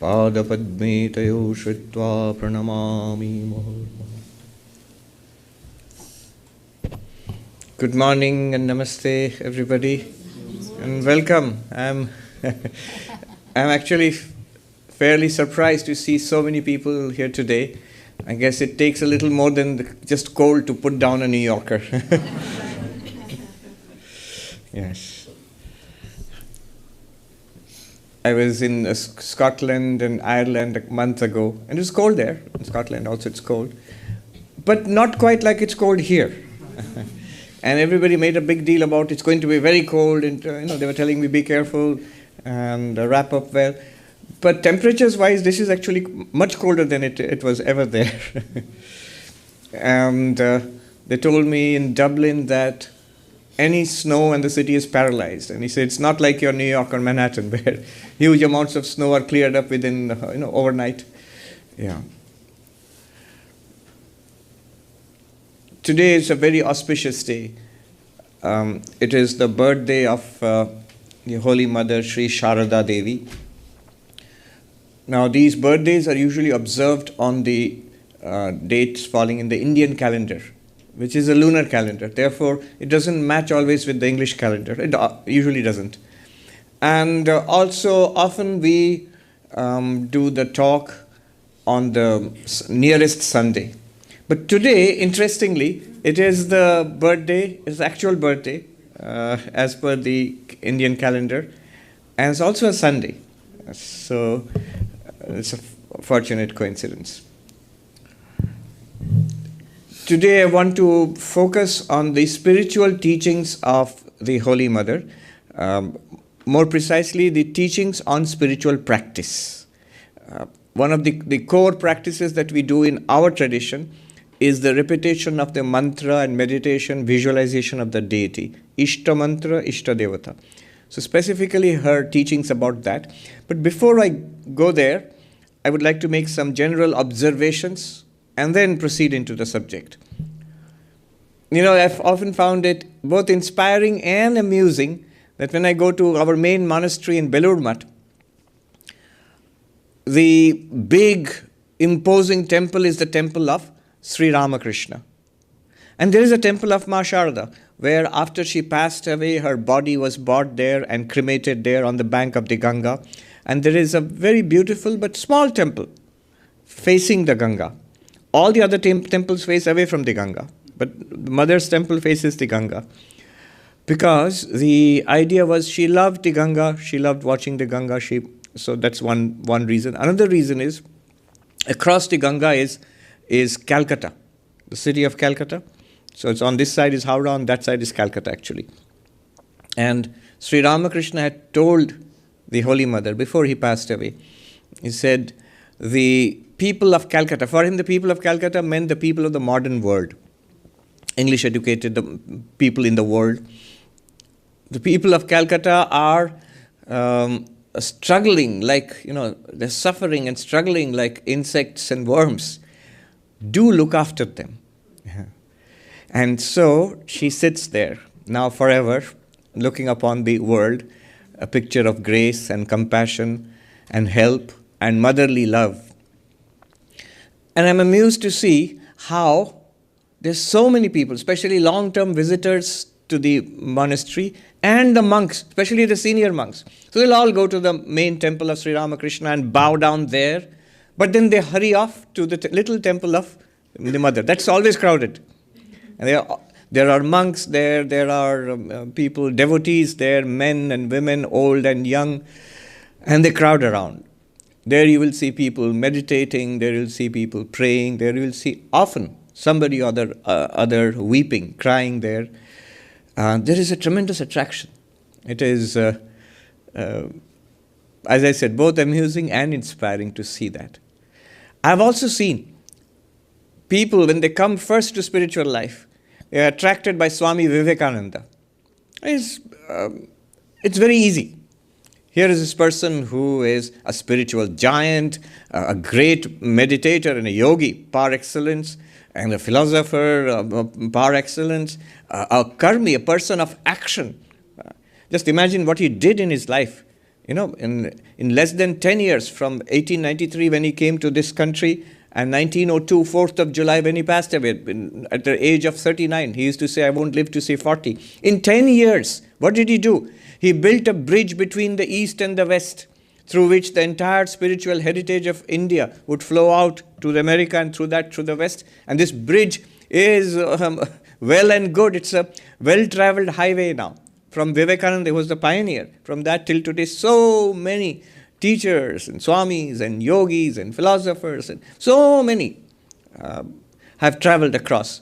पादपद्मे तयो श्रुत्वा प्रणमामि मुहुर्मुहुः. Good morning and namaste, everybody, and welcome. I'm actually fairly surprised to see so many people here today. I guess it takes a little more than just cold to put down a New Yorker. Yes. I was in Scotland and Ireland a month ago, and it was cold there. In Scotland also it's cold, but not quite like it's cold here. And everybody made a big deal about it's going to be very cold, and they were telling me be careful and wrap up well. But temperatures-wise, this is actually much colder than it was ever there. And they told me in Dublin that any snow and the city is paralyzed. And he said it's not like your New York or Manhattan where huge amounts of snow are cleared up within overnight. Yeah. Today is a very auspicious day. It is the birthday of the Holy Mother, Sri Sharada Devi. Now, these birthdays are usually observed on the dates falling in the Indian calendar, which is a lunar calendar. Therefore, it doesn't match always with the English calendar. It usually doesn't. And also, often we do the talk on the nearest Sunday. But today, interestingly, it is the birthday, it's the actual birthday, as per the Indian calendar, and it's also a Sunday. So, it's a fortunate coincidence. Today, I want to focus on the spiritual teachings of the Holy Mother, more precisely, the teachings on spiritual practice. One of the core practices that we do in our tradition is the repetition of the mantra and meditation, visualization of the deity. Ishta mantra, Ishta devata. So specifically her teachings about that. But before I go there, I would like to make some general observations and then proceed into the subject. I've often found it both inspiring and amusing that when I go to our main monastery in Belur Math, the big imposing temple is the temple of Sri Ramakrishna. And there is a temple of Ma Sharada, where after she passed away, her body was brought there and cremated there on the bank of the Ganga. And there is a very beautiful but small temple facing the Ganga. All the other temples face away from the Ganga, but the mother's temple faces the Ganga. Because the idea was she loved the Ganga, she loved watching the Ganga. So that's one reason. Another reason is, across the Ganga is Calcutta, the city of Calcutta. So it's on this side is Howrah, on that side is Calcutta actually. And Sri Ramakrishna had told the Holy Mother before he passed away, he said, the people of Calcutta, for him the people of Calcutta meant the people of the modern world, English educated, the people in the world. The people of Calcutta are struggling they're suffering and struggling like insects and worms. Do look after them. Yeah. And so she sits there, now forever, looking upon the world, a picture of grace and compassion and help and motherly love. And I'm amused to see how there's so many people, especially long-term visitors to the monastery, and the monks, especially the senior monks. So they'll all go to the main temple of Sri Ramakrishna and bow down there. But then they hurry off to the little temple of the mother. That's always crowded. And there are monks there, there are people, devotees there, men and women, old and young, and they crowd around. There you will see people meditating, there you will see people praying, there you will see often somebody or other weeping, crying there. There is a tremendous attraction. It is, as I said, both amusing and inspiring to see that. I've also seen people, when they come first to spiritual life, they are attracted by Swami Vivekananda. It's very easy. Here is this person who is a spiritual giant, a great meditator and a yogi par excellence, and a philosopher par excellence, a karmi, a person of action. Just imagine what he did in his life In less than 10 years, from 1893 when he came to this country, and 1902, 4th of July, when he passed away at the age of 39. He used to say, I won't live to see 40. In 10 years, what did he do? He built a bridge between the East and the West, through which the entire spiritual heritage of India would flow out to the America, and through that, through the West. And this bridge is well and good. It's a well-traveled highway now. From Vivekananda, he was the pioneer. From that till today, so many teachers and swamis and yogis and philosophers and so many have traveled across.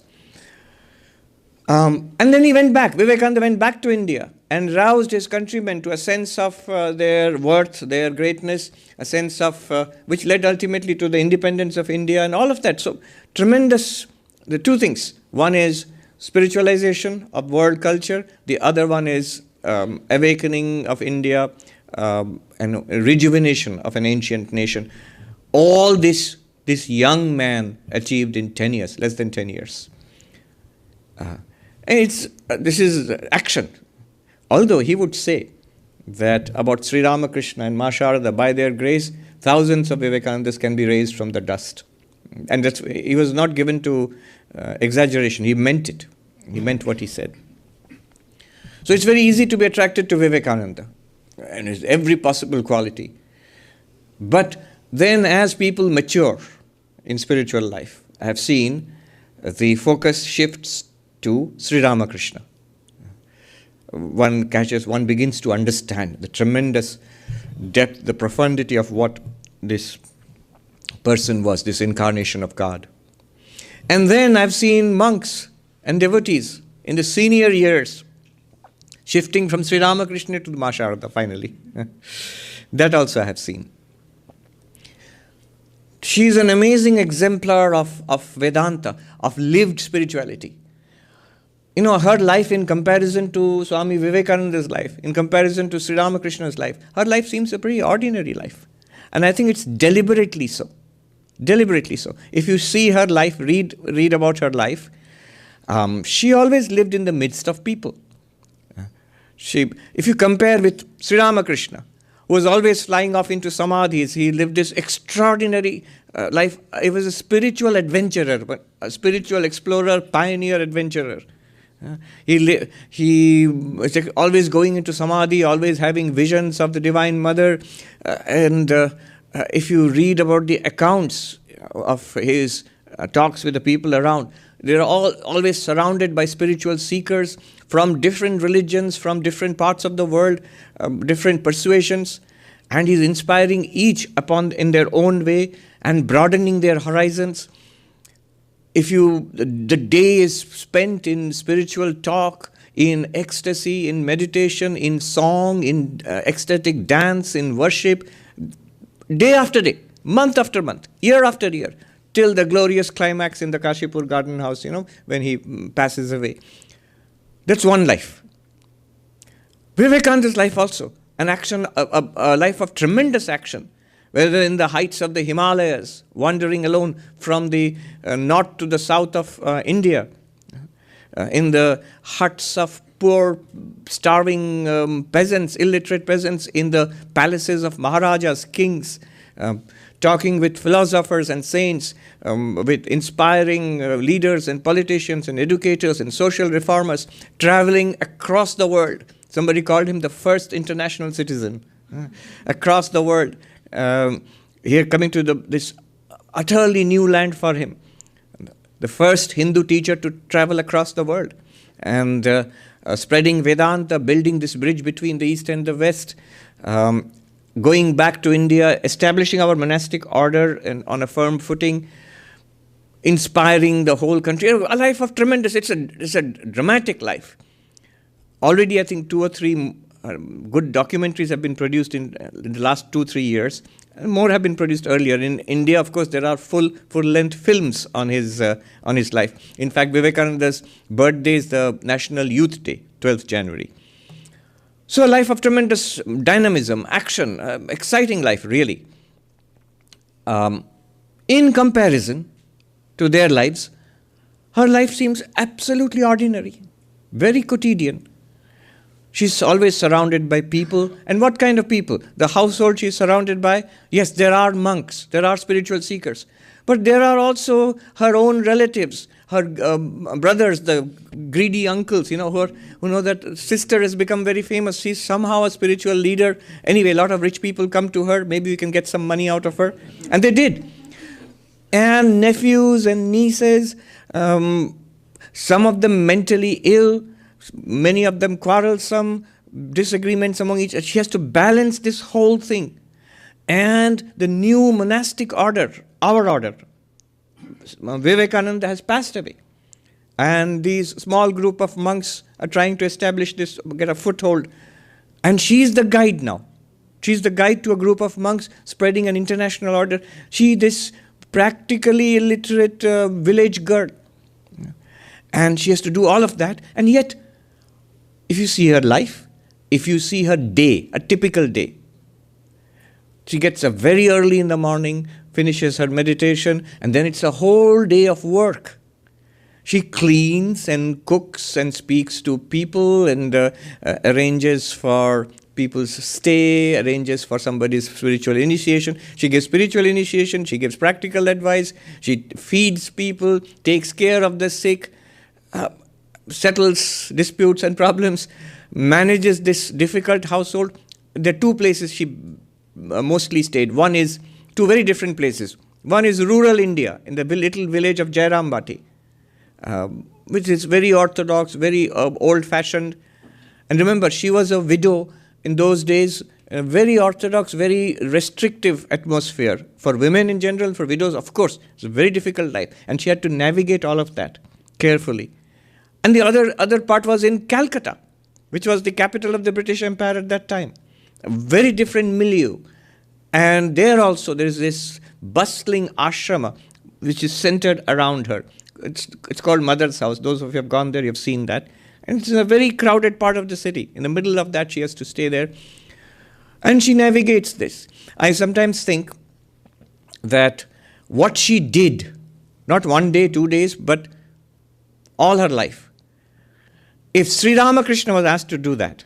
And then he went back. Vivekananda went back to India and roused his countrymen to a sense of their worth, their greatness, a sense of which led ultimately to the independence of India and all of that. So tremendous, the two things. One is spiritualization of world culture. The other one is awakening of India and rejuvenation of an ancient nation. All this young man achieved in 10 years, less than 10 years. And this is action. Although he would say that about Sri Ramakrishna and Ma Sharada, by their grace, thousands of Vivekanandas can be raised from the dust. And he was not given to exaggeration. He meant it. He meant what he said. So it's very easy to be attracted to Vivekananda and his every possible quality. But then as people mature in spiritual life, I have seen the focus shifts to Sri Ramakrishna. One begins to understand the tremendous depth, the profundity of what this person was, this incarnation of God. And then I've seen monks and devotees in the senior years shifting from Sri Ramakrishna to the Ma Sharada finally. That also I have seen. She is an amazing exemplar of Vedanta, of lived spirituality. Her life in comparison to Swami Vivekananda's life, in comparison to Sri Ramakrishna's life, her life seems a pretty ordinary life. And I think it's deliberately so. Deliberately so. If you see her life, read about her life, she always lived in the midst of people. If you compare with Sri Ramakrishna, who was always flying off into samadhis, he lived this extraordinary life. He was a spiritual adventurer, a spiritual explorer, pioneer adventurer. He was always going into samadhi, always having visions of the Divine Mother. And if you read about the accounts of his talks with the people around, they're always surrounded by spiritual seekers from different religions, from different parts of the world, different persuasions. And he's inspiring each in their own way and broadening their horizons. The day is spent in spiritual talk, in ecstasy, in meditation, in song, in ecstatic dance, in worship, day after day, month after month, year after year, till the glorious climax in the Kashipur garden house, when he passes away. That's one life. Vivekananda's life also, an action, a life of tremendous action. Whether in the heights of the Himalayas, wandering alone from the north to the south of India, in the huts of poor, starving peasants, illiterate peasants, in the palaces of Maharajas, kings, talking with philosophers and saints, with inspiring leaders and politicians and educators and social reformers, traveling across the world. Somebody called him the first international citizen, across the world. Here coming to this utterly new land for him. The first Hindu teacher to travel across the world. And spreading Vedanta, building this bridge between the East and the West. Going back to India, establishing our monastic order on a firm footing. Inspiring the whole country. A life of tremendous, it's a dramatic life. Already I think 2 or 3 good documentaries have been produced in the last 2-3 years. More have been produced earlier. In India, of course, there are full-length films on his life. In fact, Vivekananda's birthday is the National Youth Day, 12th January. So a life of tremendous dynamism, action, exciting life, really. In comparison to their lives, her life seems absolutely ordinary, very quotidian. She's always surrounded by people. And what kind of people? The household she's surrounded by? Yes, there are monks, there are spiritual seekers. But there are also her own relatives, her brothers, the greedy uncles, who know that sister has become very famous. She's somehow a spiritual leader. Anyway, a lot of rich people come to her. Maybe we can get some money out of her. And they did. And nephews and nieces, some of them mentally ill, many of them quarrelsome, disagreements among each other. She has to balance this whole thing. And the new monastic order, our order, Vivekananda has passed away. And these small group of monks are trying to establish this, get a foothold. And she's the guide now. She's the guide to a group of monks spreading an international order. She, this practically illiterate village girl. And she has to do all of that. And yet, if you see her life, if you see her day, a typical day, she gets up very early in the morning, finishes her meditation, and then it's a whole day of work. She cleans and cooks and speaks to people and arranges for people's stay, arranges for somebody's spiritual initiation. She gives spiritual initiation, she gives practical advice, she feeds people, takes care of the sick, settles disputes and problems, manages this difficult household. There are two places she mostly stayed. One is two very different places. One is rural India, in the little village of Jairambati, which is very orthodox, very old-fashioned. And remember, she was a widow in those days, a very orthodox, very restrictive atmosphere. For women in general, for widows, of course, it's a very difficult life. And she had to navigate all of that carefully. And the other part was in Calcutta, which was the capital of the British Empire at that time. A very different milieu. And there also there is this bustling ashrama which is centered around her. It's called Mother's House. Those of you who have gone there, you've seen that. And it's a very crowded part of the city. In the middle of that, she has to stay there. And she navigates this. I sometimes think that what she did, not 1 day, 2 days, but all her life. If Sri Ramakrishna was asked to do that,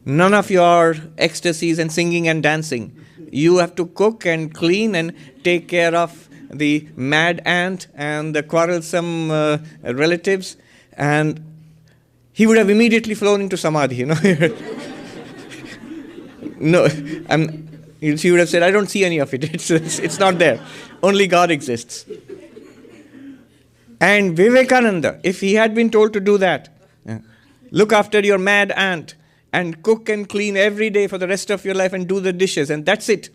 none of your ecstasies and singing and dancing. You have to cook and clean and take care of the mad aunt and the quarrelsome relatives. And he would have immediately flown into samadhi, No, she would have said, I don't see any of it. It's not there. Only God exists. And Vivekananda, if he had been told to do that, look after your mad aunt and cook and clean every day for the rest of your life and do the dishes, and that's it.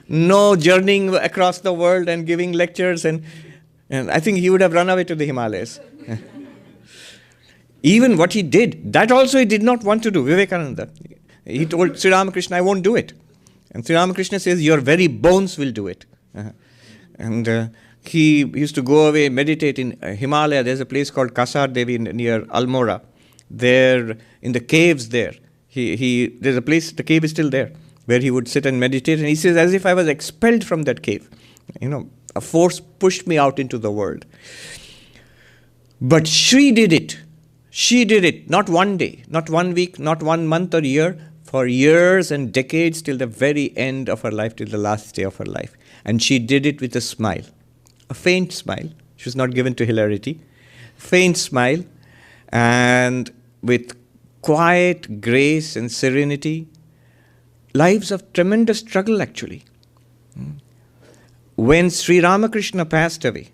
No journeying across the world and giving lectures, and I think he would have run away to the Himalayas. Even what he did, that also he did not want to do, Vivekananda. He told Sri Ramakrishna, I won't do it. And Sri Ramakrishna says, your very bones will do it. And he used to go away, meditate in Himalaya. There's a place called Kasar Devi near Almora. There, in the caves there, there's a place, the cave is still there, where he would sit and meditate. And he says, as if I was expelled from that cave. A force pushed me out into the world. But she did it. She did it, not 1 day, not 1 week, not 1 month or year, for years and decades till the very end of her life, till the last day of her life. And she did it with a smile, a faint smile. She was not given to hilarity. Faint smile, and with quiet grace and serenity. Lives of tremendous struggle, actually. When Sri Ramakrishna passed away,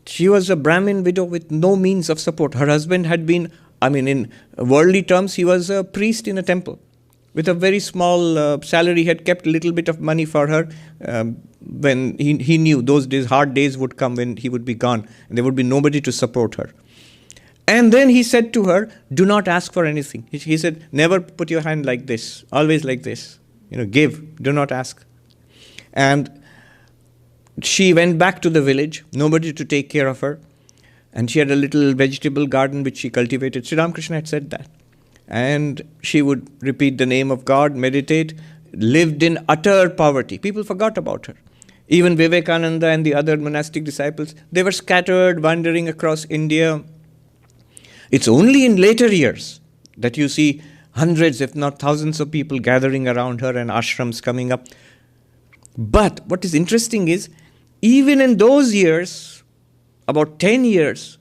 she was a Brahmin widow with no means of support. Her husband had been, in worldly terms, he was a priest in a temple. With a very small salary, he had kept a little bit of money for her when he knew those days, hard days would come when he would be gone and there would be nobody to support her. And then he said to her, do not ask for anything. He said, never put your hand like this, always like this. Give, do not ask. And she went back to the village, nobody to take care of her. And she had a little vegetable garden which she cultivated. Sri Ramakrishna had said that. And she would repeat the name of God, meditate, lived in utter poverty. People forgot about her. Even Vivekananda and the other monastic disciples, they were scattered, wandering across India. It's only in later years that you see hundreds, if not thousands of people gathering around her and ashrams coming up. But what is interesting is, even in those years, about 10 years,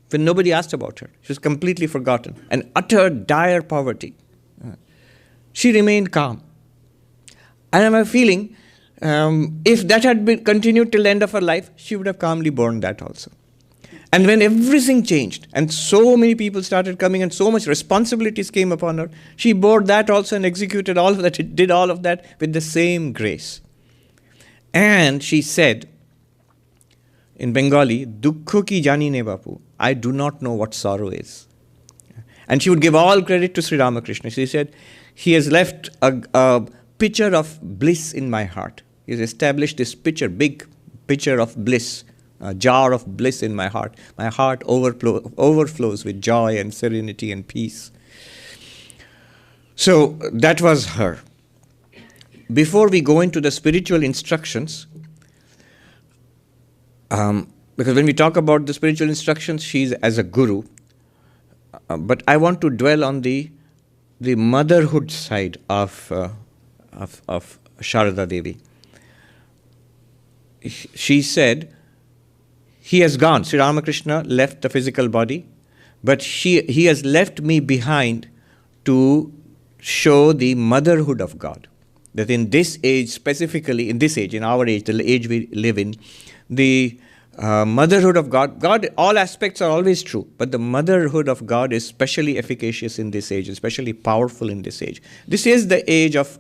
when nobody asked about her, she was completely forgotten, and utter dire poverty, she remained calm. And I have a feeling, if that had been continued till the end of her life, she would have calmly borne that also. And when everything changed, and so many people started coming, and so much responsibilities came upon her, she bore that also and executed all of that, did all of that with the same grace. And she said, in Bengali, Dukkho ki jani ne bapu, I do not know what sorrow is. And she would give all credit to Sri Ramakrishna. She said, he has left a picture of bliss in my heart. He has established this picture, big picture of bliss, a jar of bliss in my heart. My heart overflows with joy and serenity and peace. So that was her. Before we go into the spiritual instructions, because when we talk about the spiritual instructions, she's as a guru. But I want to dwell on the motherhood side of Sharada Devi. She said, he has gone. Sri Ramakrishna left the physical body, but he has left me behind to show the motherhood of God. That in this age, specifically in this age, in our age, the age we live in, the motherhood of God, all aspects are always true, but the motherhood of God is especially efficacious in this age, especially powerful in this age. This is the age of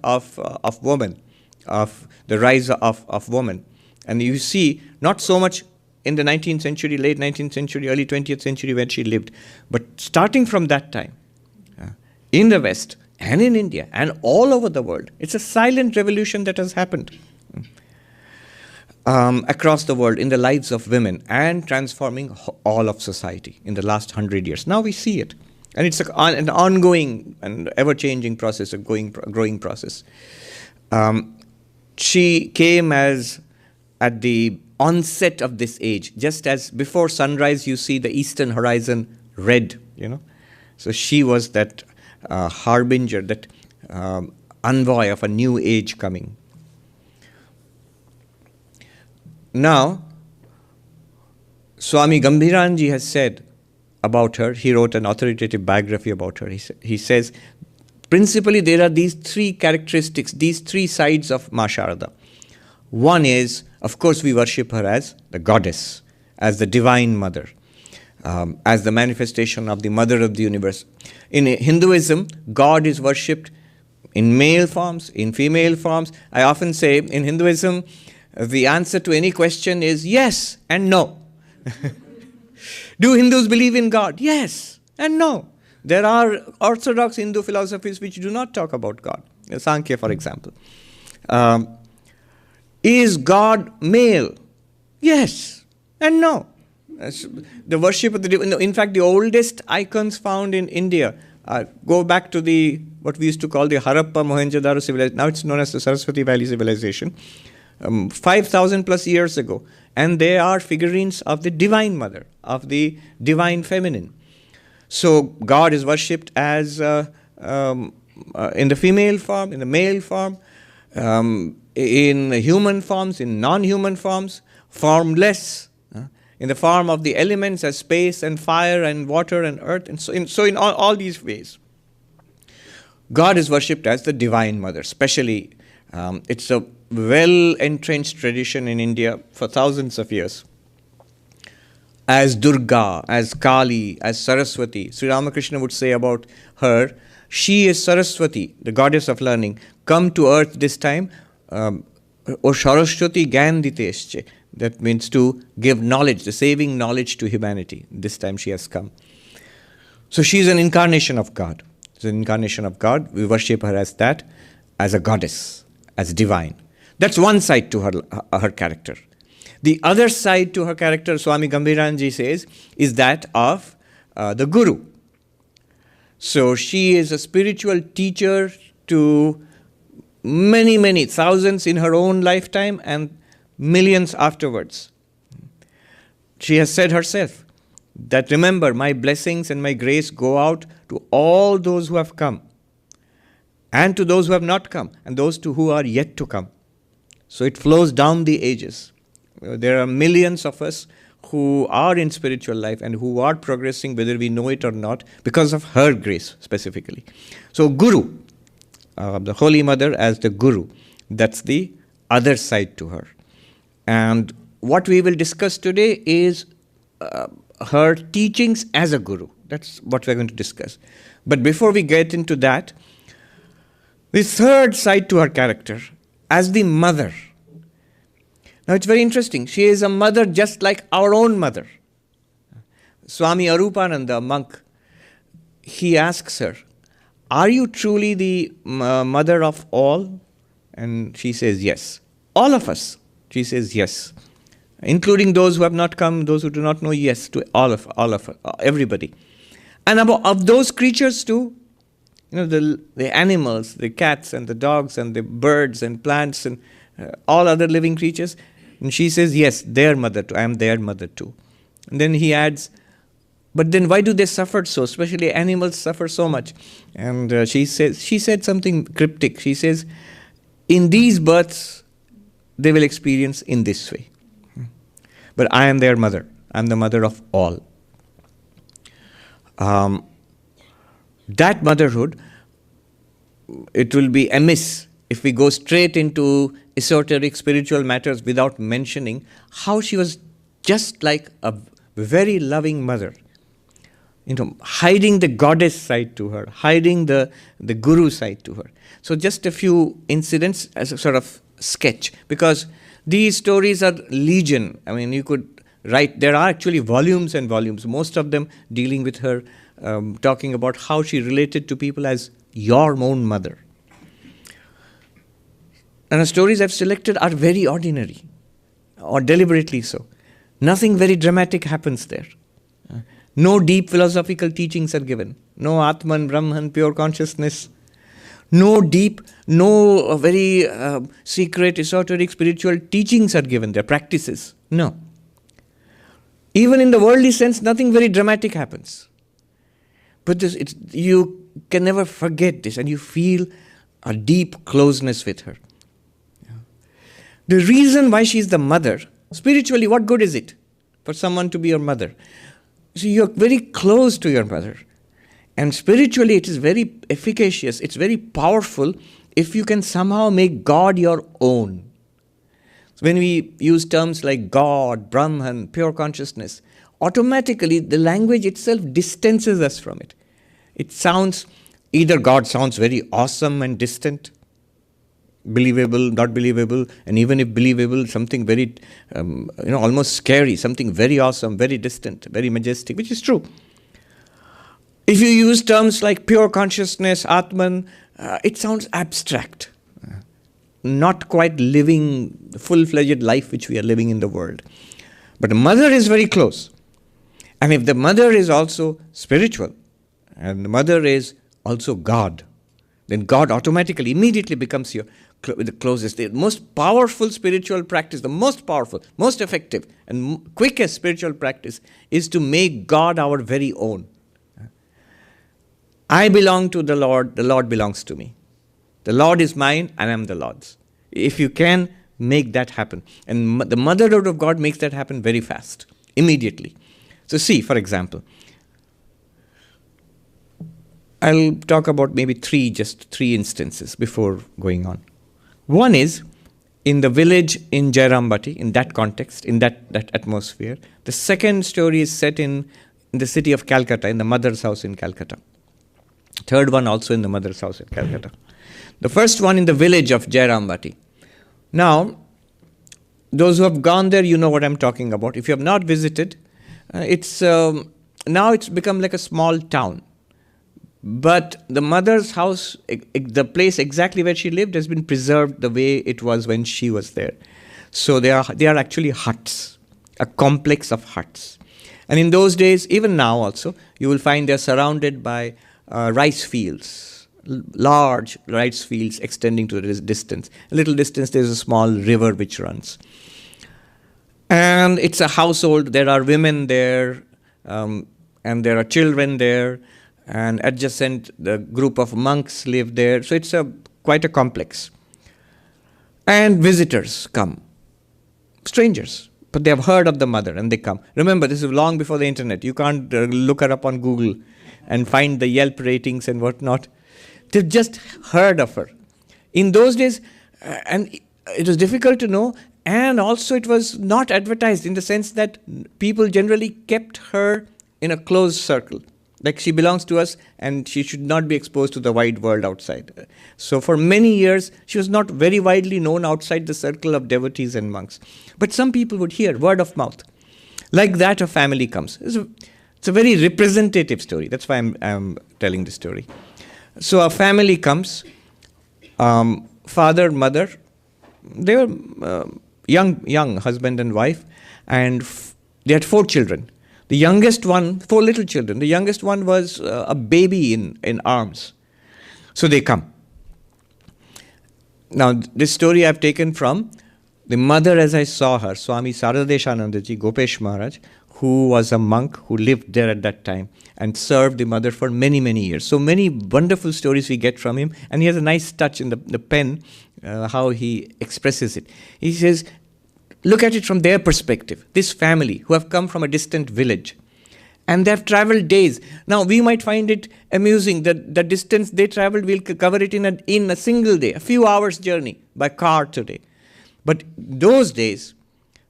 woman, of the rise of woman. And you see, not so much in the 19th century, late 19th century, early 20th century when she lived, but starting from that time, in the West and in India and all over the world, it's a silent revolution that has happened across the world in the lives of women and transforming all of society in the last 100 years. Now we see it. And it's an ongoing and ever-changing process, a growing process. She came at the onset of this age, just as before sunrise you see the eastern horizon red, So she was that harbinger, that envoy of a new age coming. Now, Swami Gambhiranji has said about her, he wrote an authoritative biography about her. He says, principally there are these three characteristics, these three sides of Ma Sharada. One is, of course, we worship her as the goddess, as the divine mother, as the manifestation of the mother of the universe. In Hinduism, God is worshipped in male forms, in female forms. I often say in Hinduism, the answer to any question is yes and no. Do Hindus believe in God? Yes and no. There are orthodox Hindu philosophies which do not talk about God. Sankhya, for example. Is God male? Yes and no. The worship of the, in fact, the oldest icons found in India go back to what we used to call the Harappa Mohenjo-daro civilization. Now it's known as the Saraswati Valley civilization. 5,000 plus years ago. And they are figurines of the Divine Mother, of the Divine Feminine. So God is worshipped as in the female form, in the male form, in human forms, in non-human forms, formless, in the form of the elements as space and fire and water and earth, and so in all these ways. God is worshipped as the Divine Mother. Especially, it's a well-entrenched tradition in India for thousands of years. As Durga, as Kali, as Saraswati. Sri Ramakrishna would say about her, she is Saraswati, the goddess of learning, come to earth this time, O Saraswati Gyan Ditesche. That means to give knowledge, the saving knowledge to humanity. This time she has come. So she is an incarnation of God. She's an incarnation of God. We worship her as that, as a goddess, as divine. That's one side to her character. The other side to her character, Swami Gambhiranji says, is that of the Guru. So she is a spiritual teacher to many, many thousands in her own lifetime and millions afterwards. She has said herself That remember, my blessings and my grace go out to all those who have come, and to those who have not come, and those who are yet to come. So it flows down the ages. There are millions of us who are in spiritual life and who are progressing, whether we know it or not, because of her grace specifically. So Guru, the Holy Mother as the Guru, that's the other side to her. And what we will discuss today is her teachings as a Guru. That's what we're going to discuss. But before we get into that, the third side to her character, as the mother. Now it's very interesting. She is a mother just like our own mother. Swami Arupananda, a monk, he asks her, are you truly the mother of all? And she says, yes. All of us. She says, yes. Including those who have not come, those who do not know, yes, to all of us, everybody. And of those creatures too, the animals, the cats and the dogs and the birds and plants and all other living creatures. And she says, yes, their mother too. I am their mother too. And then he adds, but then why do they suffer so? Especially animals suffer so much. And she said something cryptic. She says, in these births, they will experience in this way. But I am their mother. I am the mother of all. That motherhood, it will be amiss if we go straight into esoteric spiritual matters without mentioning how she was just like a very loving mother. Hiding the goddess side to her, hiding the guru side to her. So just a few incidents as a sort of sketch, because these stories are legion. I mean, you could write, there are actually volumes and volumes, most of them dealing with her, talking about how she related to people as your own mother. And the stories I've selected are very ordinary, or deliberately so. Nothing very dramatic happens there. No deep philosophical teachings are given. No Atman, Brahman, pure consciousness. No deep, no very secret, esoteric, spiritual teachings are given there, practices. No. Even in the worldly sense, nothing very dramatic happens. But you can never forget this, and you feel a deep closeness with her. The reason why she is the mother, spiritually, what good is it for someone to be your mother? So you're very close to your mother. And spiritually, it is very efficacious, it's very powerful if you can somehow make God your own. So when we use terms like God, Brahman, pure consciousness, automatically the language itself distances us from it. It sounds, either God sounds very awesome and distant, believable, not believable, and even if believable, something very, almost scary, something very awesome, very distant, very majestic, which is true. If you use terms like pure consciousness, Atman, it sounds abstract, not quite living the full-fledged life which we are living in the world. But the mother is very close. And if the mother is also spiritual, and the mother is also God, then God automatically, immediately becomes the closest, the most powerful spiritual practice, the most powerful, most effective, and quickest spiritual practice is to make God our very own. I belong to the Lord belongs to me. The Lord is mine, and I am the Lord's. If you can, make that happen. And the motherhood of God makes that happen very fast, immediately. So see, for example, I'll talk about maybe just three instances before going on. One is in the village in Jairambati, in that context, in that atmosphere. The second story is set in the city of Calcutta, in the mother's house in Calcutta. Third one also in the mother's house in Calcutta. The first one in the village of Jairambati. Now, those who have gone there, you know what I'm talking about. If you have not visited, now it's become like a small town. But the mother's house, the place exactly where she lived, has been preserved the way it was when she was there. So they are actually huts, a complex of huts. And in those days, even now also, you will find they're surrounded by rice fields, large rice fields extending to a distance. A little distance, there's a small river which runs. And it's a household. There are women there. and there are children there, and adjacent the group of monks live there. So it's quite a complex. And visitors come, strangers, but they have heard of the mother and they come. Remember, this is long before the internet. You can't look her up on Google and find the Yelp ratings and whatnot. They've just heard of her. In those days, and it was difficult to know, and also it was not advertised in the sense that people generally kept her in a closed circle. Like she belongs to us and she should not be exposed to the wide world outside. So for many years, she was not very widely known outside the circle of devotees and monks. But some people would hear, word of mouth. Like that, a family comes. It's a very representative story. That's why I'm telling the story. So a family comes, father, mother, they were young husband and wife, and they had 4 children. The youngest one, 4 little children, the youngest one was a baby in arms. So they come. Now, this story I've taken from the mother as I saw her, Swami Sarvapriyananda ji, Gopesh Maharaj, who was a monk who lived there at that time and served the mother for many, many years. So many wonderful stories we get from him, and he has a nice touch in the pen, how he expresses it. He says, look at it from their perspective. This family who have come from a distant village and they have traveled days. Now we might find it amusing that the distance they traveled, we'll cover it in a single day, a few hours journey by car today. But those days,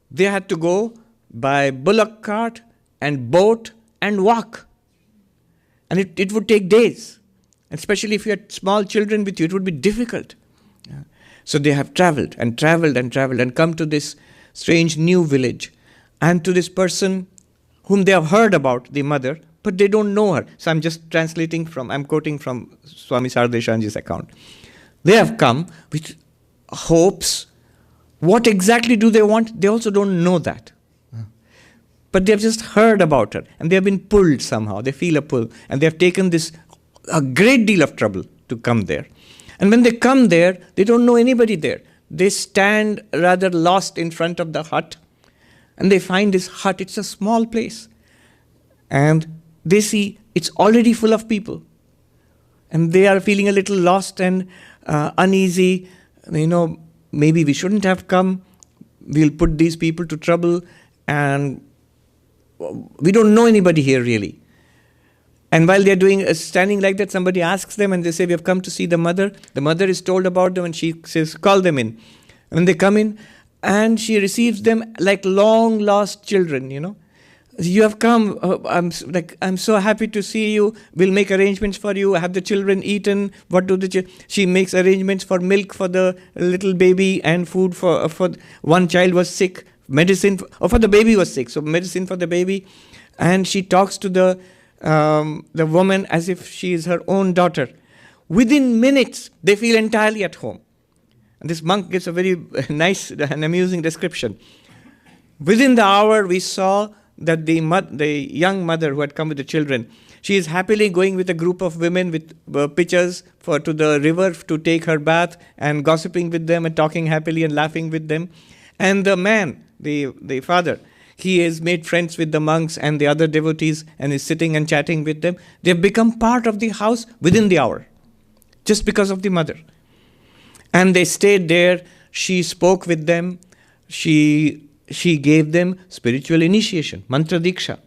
they had to go by bullock cart and boat and walk. And it would take days. Especially if you had small children with you, it would be difficult. So they have traveled and traveled and traveled and come to this strange new village, and to this person whom they have heard about, the mother, but they don't know her. So I'm just I'm quoting from Swami Sarvapriyananda's account. They have come with hopes. What exactly do they want? They also don't know that. But they have just heard about her, and they have been pulled somehow. They feel a pull, and they have taken a great deal of trouble to come there. And when they come there, they don't know anybody there. They stand rather lost in front of the hut, and they find this hut. It's a small place. And they see it's already full of people. And they are feeling a little lost and uneasy. Maybe we shouldn't have come. We'll put these people to trouble. And we don't know anybody here really. And while they're standing like that, somebody asks them and they say, we have come to see the mother. The mother is told about them and she says, call them in. And they come in and she receives them like long lost children, You have come, I'm so happy to see you. We'll make arrangements for you. Have the children eaten? What do she makes arrangements for milk for the little baby and food for one child was sick, medicine for the baby was sick. So medicine for the baby. And she talks to the woman as if she is her own daughter. Within minutes, they feel entirely at home. And this monk gives a very nice and amusing description. Within the hour, we saw that the young mother who had come with the children, she is happily going with a group of women with pitchers to the river to take her bath and gossiping with them and talking happily and laughing with them. And the man, the father, he has made friends with the monks and the other devotees and is sitting and chatting with them. They have become part of the house within the hour, just because of the mother. And they stayed there. She spoke with them. She gave them spiritual initiation, mantra diksha,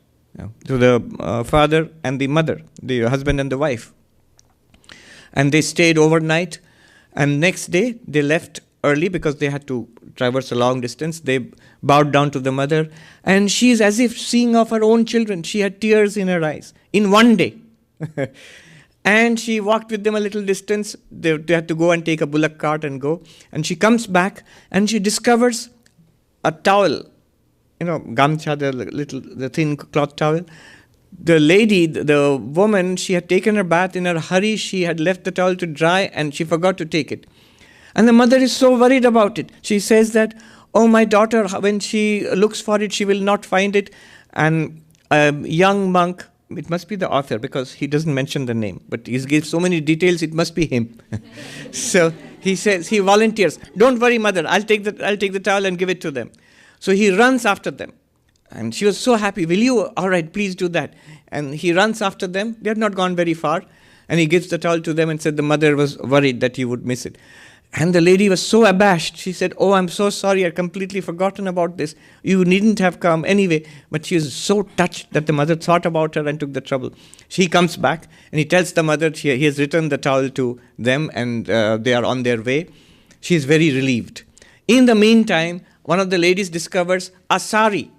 to the father and the mother, the husband and the wife. And they stayed overnight. And next day, they left early because they had to traverse a long distance. They bowed down to the mother. And she is as if seeing of her own children. She had tears in her eyes in one day. And she walked with them a little distance. They had to go and take a bullock cart and go. And she comes back and she discovers a towel, gamcha, the thin cloth towel. The lady, the woman, she had taken her bath in her hurry. She had left the towel to dry and she forgot to take it. And the mother is so worried about it. She says that, oh, my daughter, when she looks for it, she will not find it. And a young monk, it must be the author because he doesn't mention the name, but he gives so many details, it must be him. So he says, he volunteers, don't worry, mother, I'll take the towel and give it to them. So he runs after them. And she was so happy. Will you? All right, please do that. And he runs after them. They had not gone very far. And he gives the towel to them and said the mother was worried that he would miss it. And the lady was so abashed. She said, oh, I'm so sorry. I'd completely forgotten about this. You needn't have come anyway. But she was so touched that the mother thought about her and took the trouble. She comes back and he tells the mother he has returned the towel to them and they are on their way. She is very relieved. In the meantime, one of the ladies discovers a sari,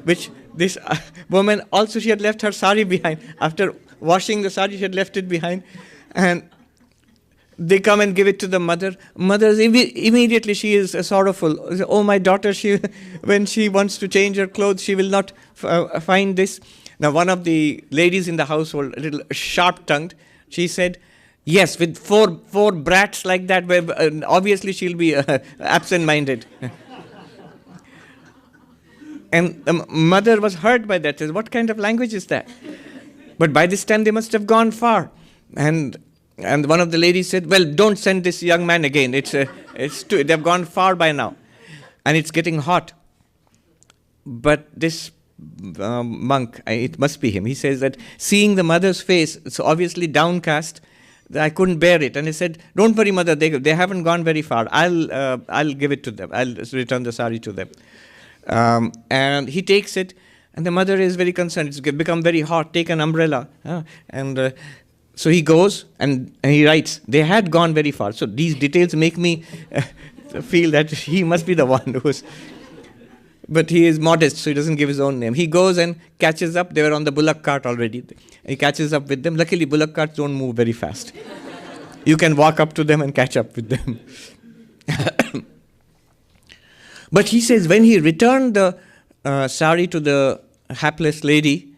which this woman also, she had left her sari behind. After washing the sari, she had left it behind. And they come and give it to the mother. Mother is immediately, she is sorrowful. Oh, my daughter, when she wants to change her clothes, she will not find this. Now, one of the ladies in the household, a little sharp-tongued, she said, yes, with four brats like that, obviously she'll be absent-minded. And the mother was hurt by that. Says, what kind of language is that? But by this time, they must have gone far. And one of the ladies said, well, don't send this young man again. They've gone far by now. And it's getting hot. But this monk, it must be him, he says that seeing the mother's face, it's obviously downcast, I couldn't bear it. And he said, don't worry, mother, they haven't gone very far. I'll give it to them. I'll return the sari to them. And he takes it. And the mother is very concerned. It's become very hot. Take an umbrella. So he goes and he writes, they had gone very far. So these details make me feel that he must be the one who's... But he is modest, so he doesn't give his own name. He goes and catches up. They were on the bullock cart already. He catches up with them. Luckily, bullock carts don't move very fast. You can walk up to them and catch up with them. But he says when he returned the sari to the hapless lady,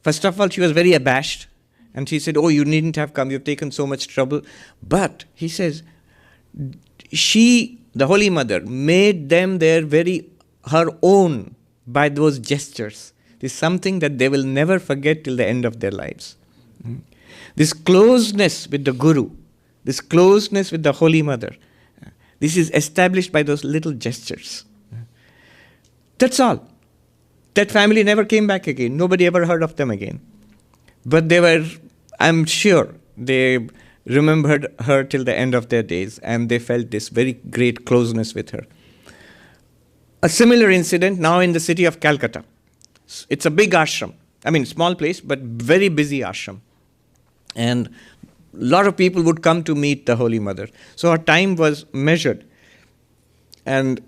first of all, she was very abashed. And she said, oh, you needn't have come. You've taken so much trouble. But, he says, she, the Holy Mother, made them her own by those gestures. This is something that they will never forget till the end of their lives. This closeness with the Guru, this closeness with the Holy Mother, this is established by those little gestures. That's all. That family never came back again. Nobody ever heard of them again. But I'm sure, they remembered her till the end of their days, and they felt this very great closeness with her. A similar incident now in the city of Calcutta. It's a big ashram. I mean, small place, but very busy ashram. And a lot of people would come to meet the Holy Mother. So her time was measured. And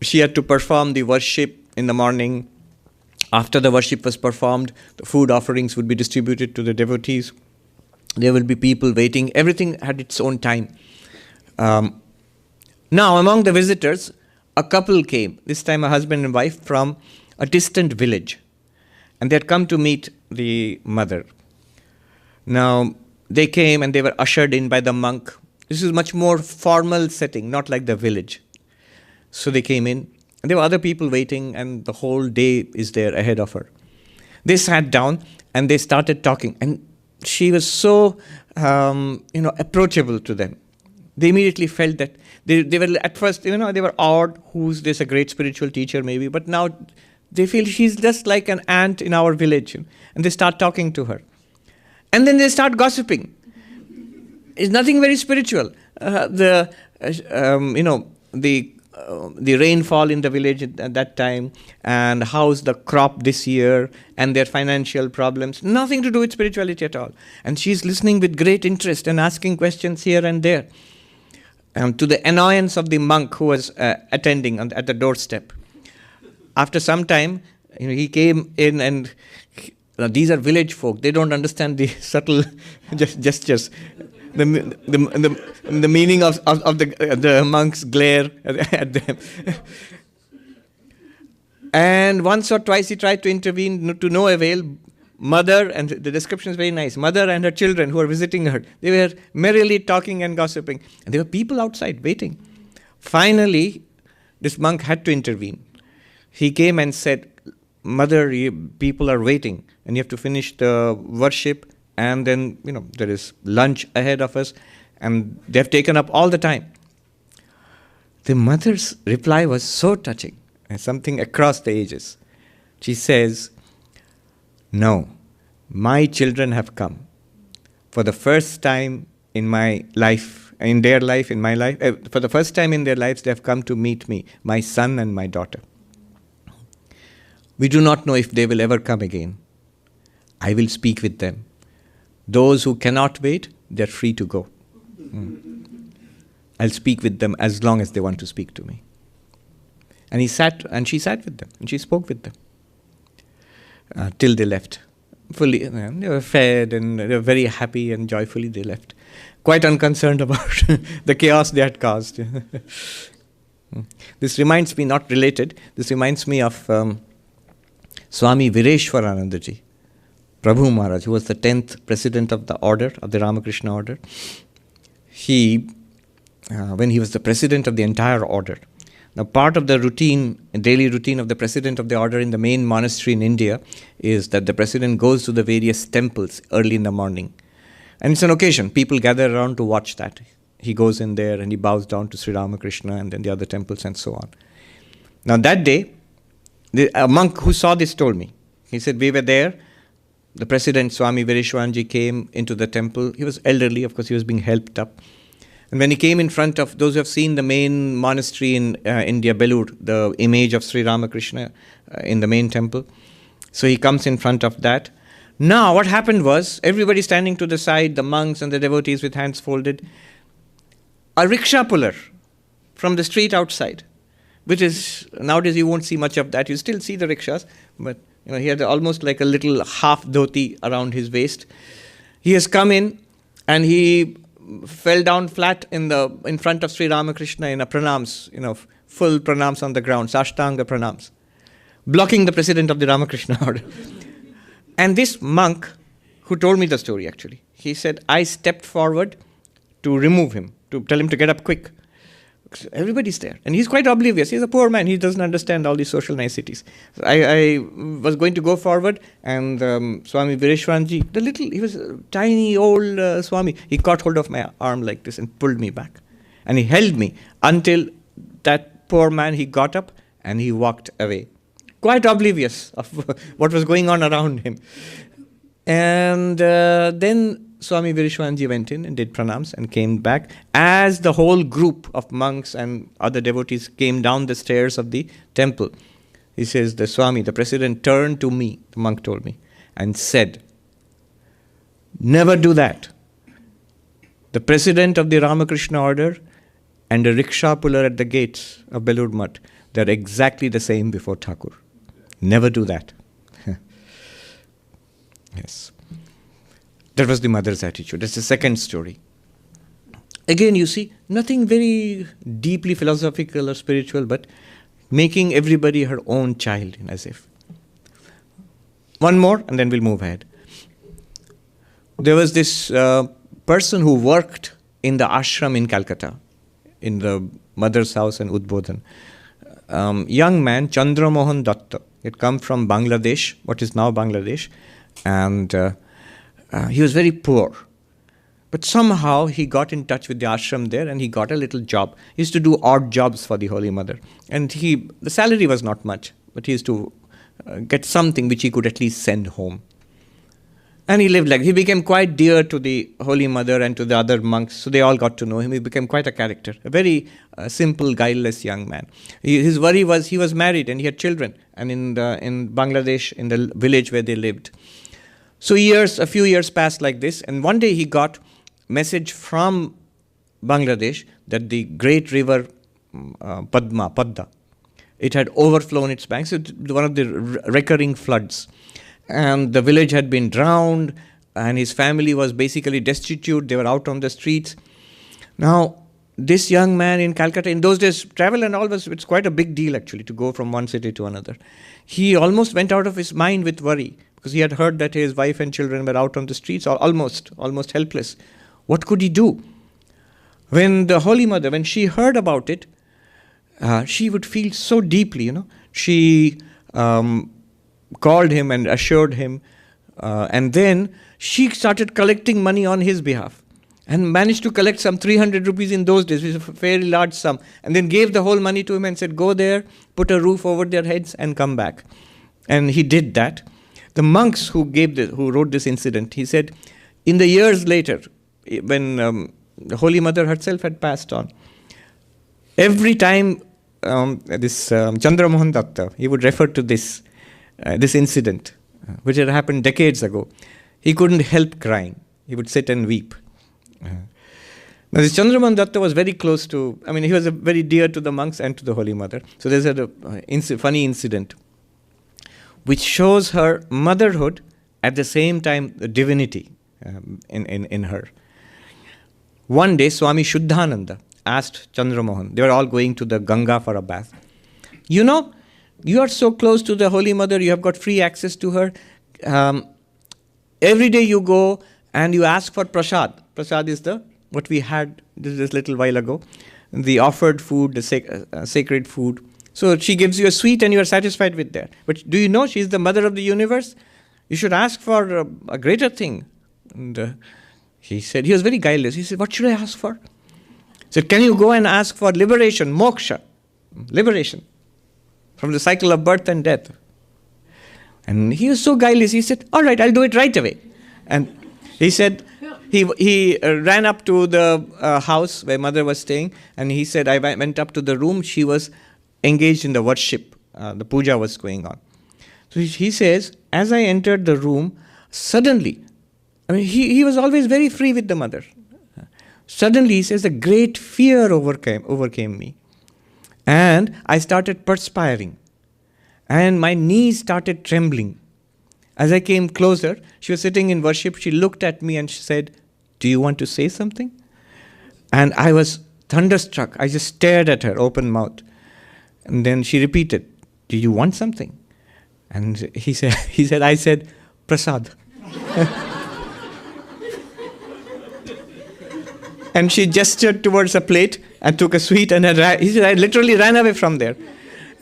she had to perform the worship in the morning. After the worship was performed, the food offerings would be distributed to the devotees. There will be people waiting. Everything had its own time. Now, among the visitors, a couple came, this time a husband and wife, from a distant village. And they had come to meet the mother. Now, they came and they were ushered in by the monk. This is much more formal setting, not like the village. So they came in. And there were other people waiting, and the whole day is there ahead of her. They sat down and they started talking. And she was so, approachable to them. They immediately felt that they were at first, they were awed. Who's this, a great spiritual teacher maybe? But now they feel she's just like an ant in our village. And they start talking to her. And then they start gossiping. It's nothing very spiritual. The rainfall in the village at that time, and how's the crop this year, and their financial problems. Nothing to do with spirituality at all. And she's listening with great interest and asking questions here and there. To the annoyance of the monk who was attending at the doorstep. After some time, he came in and these are village folk. They don't understand the subtle gestures. The meaning of the monk's glare at them. And once or twice he tried to intervene, to no avail. Mother, and the description is very nice, mother and her children who are visiting her, they were merrily talking and gossiping. And there were people outside waiting. Finally, this monk had to intervene. He came and said, Mother, people are waiting, and you have to finish the worship, and then, there is lunch ahead of us, and they have taken up all the time. The mother's reply was so touching. something across the ages. She says, no, my children have come for the first time in my life, in their life, in my life, for the first time in their lives, they have come to meet me, my son and my daughter. We do not know if they will ever come again. I will speak with them. Those who cannot wait, they're free to go. I'll speak with them as long as they want to speak to me. And she sat with them, and she spoke with them till they left. Fully, they were fed, and they were very happy and joyfully they left. Quite unconcerned about the chaos they had caused. This reminds me, not related, this reminds me of Swami Vireshwarananda ji, Prabhu Maharaj, who was the 10th president of the order, of the Ramakrishna order. He, when he was the president of the entire order, now part of the daily routine of the president of the order in the main monastery in India is that the president goes to the various temples early in the morning. And it's an occasion, people gather around to watch that. He goes in there and he bows down to Sri Ramakrishna and then the other temples and so on. Now that day, a monk who saw this told me. He said, we were there. The president, Swami Vireshwaranji, came into the temple. He was elderly, of course, he was being helped up. And when he came in front of, those who have seen the main monastery in India, Belur, the image of Sri Ramakrishna in the main temple. So he comes in front of that. Now what happened was, everybody standing to the side, the monks and the devotees with hands folded. A rickshaw puller from the street outside, which is, nowadays you won't see much of that. You still see the rickshaws, but he had almost like a little half dhoti around his waist. He has come in and he fell down flat in front of Sri Ramakrishna in a pranams, full pranams on the ground, Sashtanga pranams, blocking the president of the Ramakrishna order. And this monk, who told me the story actually, he said, I stepped forward to remove him, to tell him to get up quick. Everybody's there. And he's quite oblivious. He's a poor man. He doesn't understand all these social niceties. So I was going to go forward, and Swami Vireshwaranji, he was a tiny old Swami. He caught hold of my arm like this and pulled me back. And he held me until that poor man, he got up and he walked away. Quite oblivious of what was going on around him. And then Swami Vireshwaranji went in and did pranams and came back as the whole group of monks and other devotees came down the stairs of the temple. He says, the Swami, the president, turned to me, the monk told me, and said, never do that. The president of the Ramakrishna order and a rickshaw puller at the gates of Belur Mutt, they're exactly the same before Thakur. Never do that. Yes. That was the mother's attitude. That's the second story. Again, you see, nothing very deeply philosophical or spiritual, but making everybody her own child, as if. One more, and then we'll move ahead. There was this person who worked in the ashram in Calcutta, in the mother's house in Udbodhan. Young man, Chandra Mohan Datta. He had come from Bangladesh, what is now Bangladesh, and he was very poor. But somehow he got in touch with the ashram there and he got a little job. He used to do odd jobs for the Holy Mother. And the salary was not much, but he used to get something which he could at least send home. And he lived he became quite dear to the Holy Mother and to the other monks, so they all got to know him. He became quite a character, a very simple, guileless young man. His worry was he was married and he had children, and in Bangladesh, in the village where they lived. So a few years passed like this, and one day he got message from Bangladesh that the great river Padda, it had overflown its banks. It's one of the recurring floods. And the village had been drowned, and his family was basically destitute. They were out on the streets. Now, this young man in Calcutta, in those days, travel and all it's quite a big deal actually to go from one city to another. He almost went out of his mind with worry, because he had heard that his wife and children were out on the streets, or almost helpless. What could he do? When the Holy Mother, when she heard about it, she would feel so deeply, She called him and assured him, and then she started collecting money on his behalf. and managed to collect some 300 rupees in those days, which is a fairly large sum, and then gave the whole money to him and said, go there, put a roof over their heads and come back. And he did that. The monks who wrote this incident, he said, in the years later, when the Holy Mother herself had passed on, every time Chandra Mohan Datta, he would refer to this incident, which had happened decades ago. He couldn't help crying. He would sit and weep. Now, this Chandra Mohan Datta was very close to, he was very dear to the monks and to the Holy Mother. So there's a funny incident which shows her motherhood, at the same time the divinity in her. One day, Swami Shuddhananda asked Chandra Mohan, they were all going to the Ganga for a bath. You are so close to the Holy Mother, you have got free access to her. Every day you go and you ask for prasad. Prasad is what we had this little while ago, the offered food, the sacred food. So she gives you a sweet and you are satisfied with that. But do you know she is the mother of the universe? You should ask for a greater thing. And he was very guileless. He said, what should I ask for? He said, can you go and ask for liberation, moksha, liberation from the cycle of birth and death? And he was so guileless. He said, all right, I'll do it right away. And he said, he ran up to the house where mother was staying, and he said, I went up to the room. She was engaged in the worship. The puja was going on. So he says, as I entered the room, suddenly, he was always very free with the mother. Suddenly, he says, a great fear overcame me. And I started perspiring. And my knees started trembling. As I came closer, she was sitting in worship. She looked at me and she said, do you want to say something? And I was thunderstruck. I just stared at her, open mouth. And then she repeated, do you want something? And I said, prasad. And she gestured towards a plate and took a sweet, and he said, I literally ran away from there.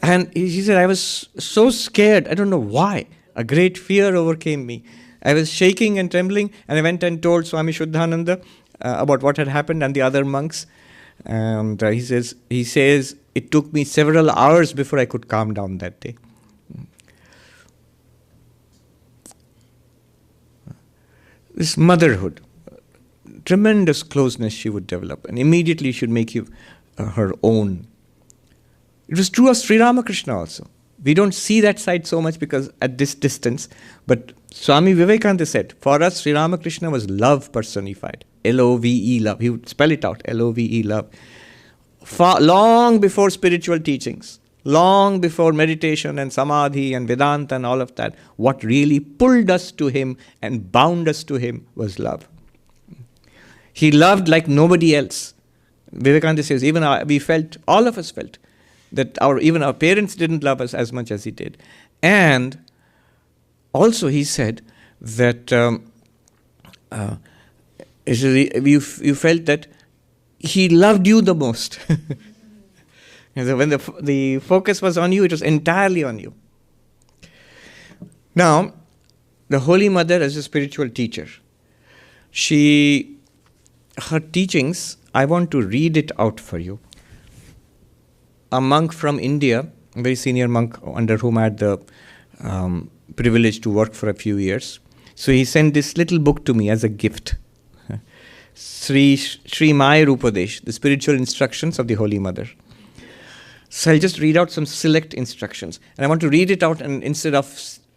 And he said, I was so scared. I don't know why. A great fear overcame me. I was shaking and trembling, and I went and told Swami Shuddhananda about what had happened and the other monks. And he says, it took me several hours before I could calm down that day. This motherhood, tremendous closeness she would develop, and immediately she would make you her own. It was true of Sri Ramakrishna also. We don't see that side so much because at this distance, but Swami Vivekananda said, for us Sri Ramakrishna was love personified. L-O-V-E, love. He would spell it out, L-O-V-E, love. Long before spiritual teachings, long before meditation and samadhi and Vedanta and all of that, what really pulled us to him and bound us to him was love. He loved like nobody else. Vivekananda says, all of us felt, that even our parents didn't love us as much as he did. And also he said that you felt that he loved you the most. And so when the focus was on you, it was entirely on you. Now, the Holy Mother as a spiritual teacher, her teachings, I want to read it out for you. A monk from India, a very senior monk under whom I had the privilege to work for a few years. So he sent this little book to me as a gift. Sri Maya Rupadesh, the spiritual instructions of the Holy Mother. So I'll just read out some select instructions. And I want to read it out and instead of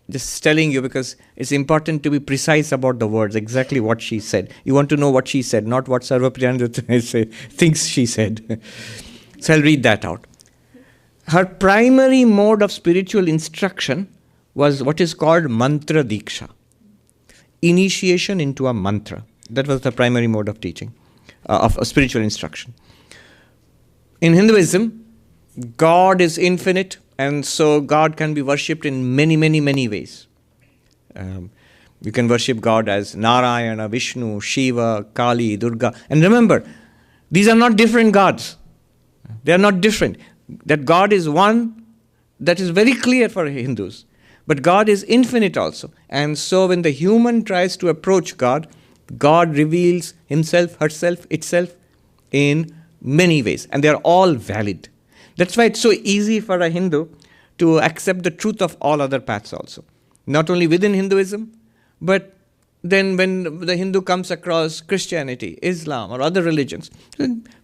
just telling you, because it's important to be precise about the words, exactly what she said. You want to know what she said, not what Sarvapriyananda thinks she said. So I'll read that out. Her primary mode of spiritual instruction was what is called mantra diksha, initiation into a mantra. That was the primary mode of teaching, of spiritual instruction. In Hinduism, God is infinite, and so God can be worshipped in many, many, many ways. You can worship God as Narayana, Vishnu, Shiva, Kali, Durga. And remember, these are not different gods. They are not different. That God is one, that is very clear for Hindus. But God is infinite also. And so when the human tries to approach God, God reveals himself, herself, itself in many ways, and they are all valid. That's why it's so easy for a Hindu to accept the truth of all other paths also. Not only within Hinduism, but then when the Hindu comes across Christianity, Islam, or other religions,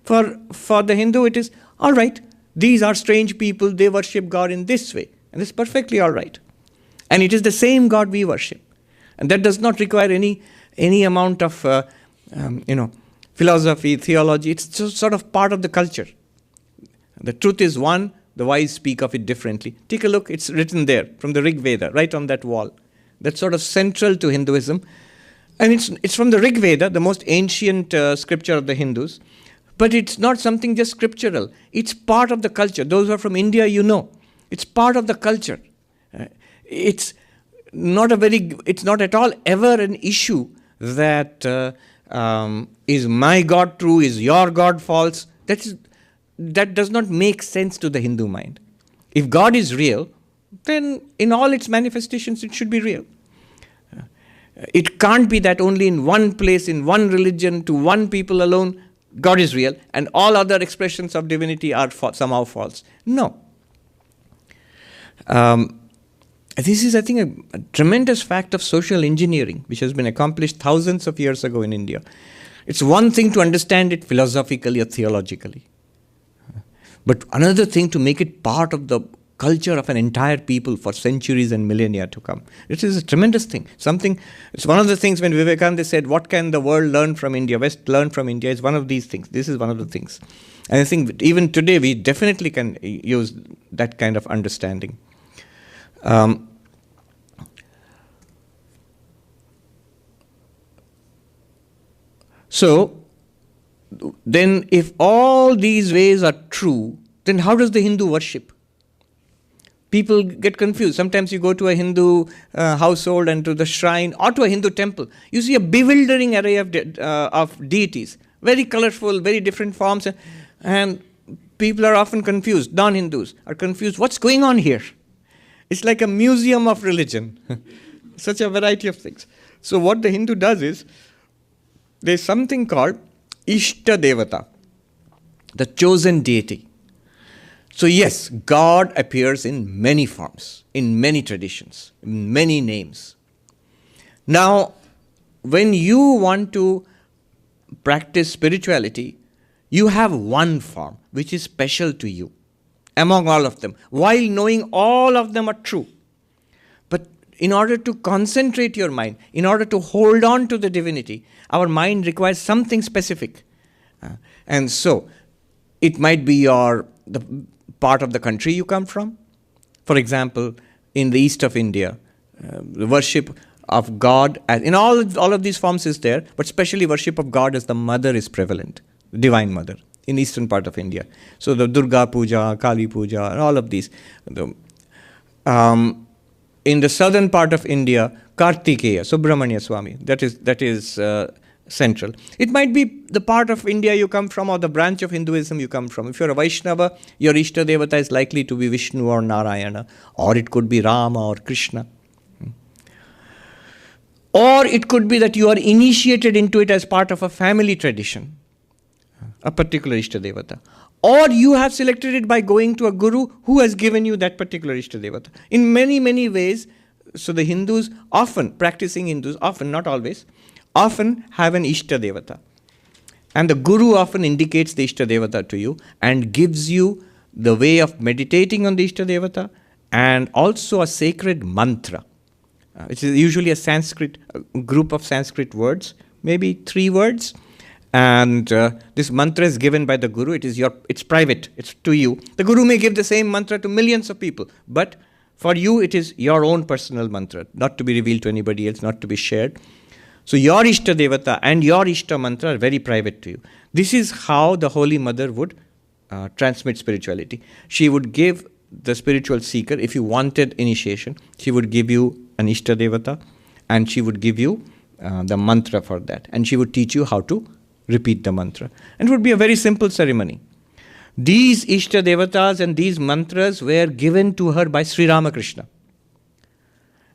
for the Hindu it is, all right, these are strange people, they worship God in this way, and it's perfectly all right. And it is the same God we worship. And that does not require any amount of, philosophy, theology. It's just sort of part of the culture. The truth is one, the wise speak of it differently. Take a look, it's written there from the Rig Veda, right on that wall. That's sort of central to Hinduism. And it's from the Rig Veda, the most ancient scripture of the Hindus. But it's not something just scriptural. It's part of the culture. Those who are from India, you know. It's part of the culture. It's not at all ever an issue that is my God true, is your God false. That does not make sense to the Hindu mind. If God is real, then in all its manifestations it should be real. It can't be that only in one place, in one religion, to one people alone, God is real, and all other expressions of divinity are somehow false. No. This is, I think, a tremendous fact of social engineering, which has been accomplished thousands of years ago in India. It's one thing to understand it philosophically or theologically, but another thing to make it part of the culture of an entire people for centuries and millennia to come. It is a tremendous thing. It's one of the things when Vivekananda said, what can the world learn from India, West learn from India, is one of these things. This is one of the things. And I think even today we definitely can use that kind of understanding. So, then if all these ways are true, then how does the Hindu worship? People get confused. Sometimes you go to a Hindu household and to the shrine or to a Hindu temple. You see a bewildering array of deities, very colorful, very different forms, and people are often confused. Non-Hindus are confused. What's going on here? It's like a museum of religion. Such a variety of things. So what the Hindu does is, there's something called Ishta Devata, the chosen deity. So yes, God appears in many forms, in many traditions, in many names. Now, when you want to practice spirituality, you have one form which is special to you among all of them, while knowing all of them are true. But in order to concentrate your mind, in order to hold on to the divinity, our mind requires something specific. And so, it might be the part of the country you come from. For example, in the east of India, the worship of God, in all of these forms is there, but especially worship of God as the mother is prevalent, the divine mother, in the eastern part of India. So the Durga Puja, Kali Puja, and all of these. In the southern part of India, Kartikeya, Subramanya Swami, that is central. It might be the part of India you come from or the branch of Hinduism you come from. If you're a Vaishnava, your Ishta Devata is likely to be Vishnu or Narayana, or it could be Rama or Krishna. Or it could be that you are initiated into it as part of a family tradition, a particular Ishta Devata. Or you have selected it by going to a guru who has given you that particular Ishta Devata. In many, many ways, so the Hindus, practicing Hindus, not always, often have an Ishta Devata. And the guru often indicates the Ishta Devata to you and gives you the way of meditating on the Ishta Devata and also a sacred mantra, which is usually a group of Sanskrit words, maybe 3 words. And this mantra is given by the guru. It's private. It's to you. The guru may give the same mantra to millions of people, but for you it is your own personal mantra, not to be revealed to anybody else, not to be shared. So your Ishta Devata and your Ishta mantra are very private to you. This is how the Holy Mother would transmit spirituality. She would give the spiritual seeker, if you wanted initiation, she would give you an Ishta Devata and she would give you the mantra for that. And she would teach you how to repeat the mantra. And it would be a very simple ceremony. These Ishta Devatas and these mantras were given to her by Sri Ramakrishna.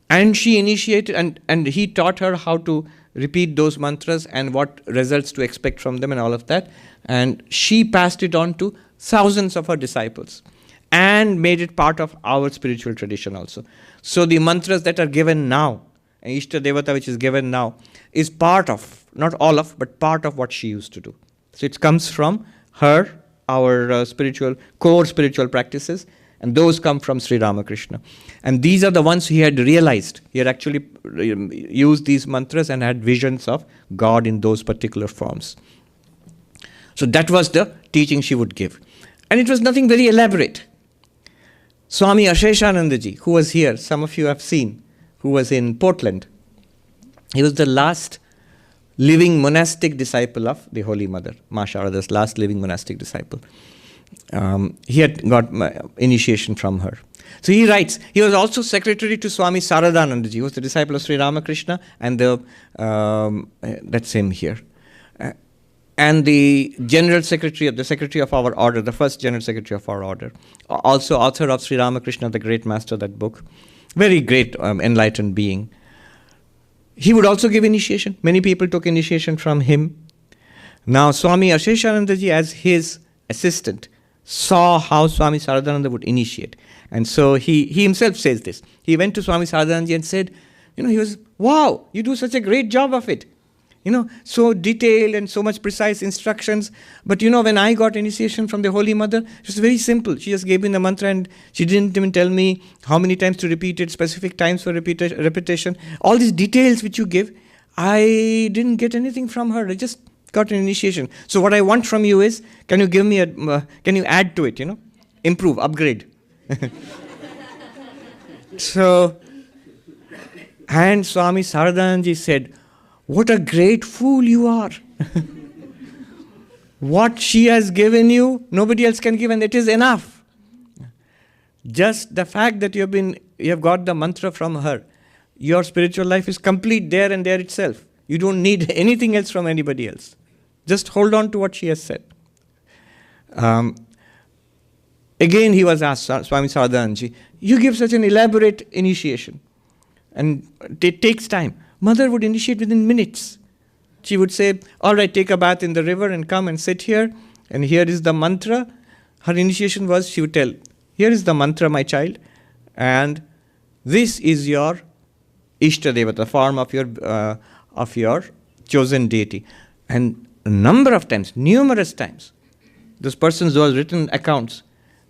And she initiated, and he taught her how to repeat those mantras and what results to expect from them and all of that. And she passed it on to thousands of her disciples and made it part of our spiritual tradition also. So the mantras that are given now, and Ishta Devata which is given now, is part of, not all of, but part of what she used to do. So it comes from her, our core spiritual practices, and those come from Sri Ramakrishna. And these are the ones he had realized. He had actually used these mantras and had visions of God in those particular forms. So that was the teaching she would give. And it was nothing very elaborate. Swami Asheshanandaji, who was here, some of you have seen, who was in Portland. He was the last living monastic disciple of the Holy Mother, Ma Sharada's last living monastic disciple. He had got initiation from her. So he writes, he was also secretary to Swami Saradanandaji, who was the disciple of Sri Ramakrishna, and that's him here. And the secretary of our order, the first general secretary of our order, also author of Sri Ramakrishna, the Great Master, that book. Very great enlightened being. He would also give initiation. Many people took initiation from him. Now Swami Asheshanandaji, as his assistant, saw how Swami Saradananda would initiate. And so he himself says this. He went to Swami Saradanandaji and said, he was, wow, you do such a great job of it. So detailed and so much precise instructions. But when I got initiation from the Holy Mother, it was very simple. She just gave me the mantra and she didn't even tell me how many times to repeat it, specific times for repetition. All these details which you give, I didn't get anything from her. I just got an initiation. So what I want from you is, can you give me can you add to it, improve, upgrade. So, and Swami Saradanandaji said, what a great fool you are. What she has given you, nobody else can give, and it is enough. Just the fact that you have got the mantra from her, your spiritual life is complete there and there itself. You don't need anything else from anybody else. Just hold on to what she has said. Again he was asked, Swami Saradanandaji, you give such an elaborate initiation, and it takes time. Mother would initiate within minutes. She would say, all right, take a bath in the river and come and sit here. And here is the mantra. Her initiation was, she would tell, here is the mantra, my child. And this is your Ishta Devata, the form of your chosen deity. And a number of times, numerous times, those persons who have written accounts,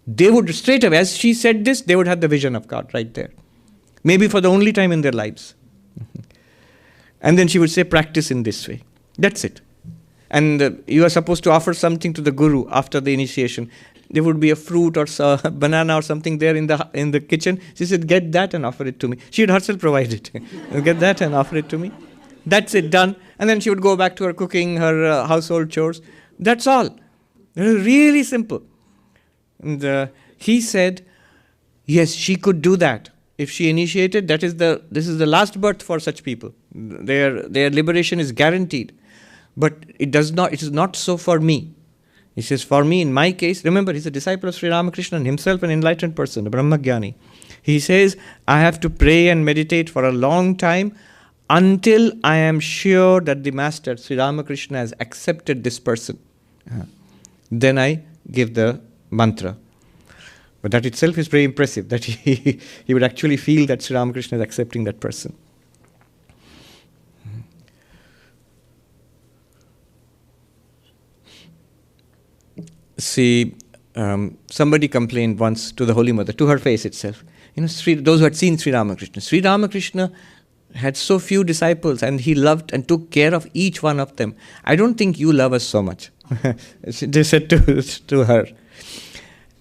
they would straight away, as she said this, they would have the vision of God right there. Maybe for the only time in their lives. And then she would say, practice in this way. That's it. And you are supposed to offer something to the Guru after the initiation. There would be a fruit or a banana or something there in the kitchen. She said, get that and offer it to me. She would herself provide it. Get that and offer it to me. That's it, done. And then she would go back to her cooking, her household chores. That's all. It was really simple. And he said, yes, she could do that. If she initiated, this is the last birth for such people. Their liberation is guaranteed. But it is not so for me. He says, for me, in my case, remember, he's a disciple of Sri Ramakrishna and himself an enlightened person, a Brahmagyani. He says, I have to pray and meditate for a long time until I am sure that the Master, Sri Ramakrishna, has accepted this person. Then I give the mantra. But that itself is very impressive, that he would actually feel that Sri Ramakrishna is accepting that person. See, somebody complained once to the Holy Mother, to her face itself. Those who had seen Sri Ramakrishna had so few disciples and he loved and took care of each one of them. I don't think you love us so much. They said to her.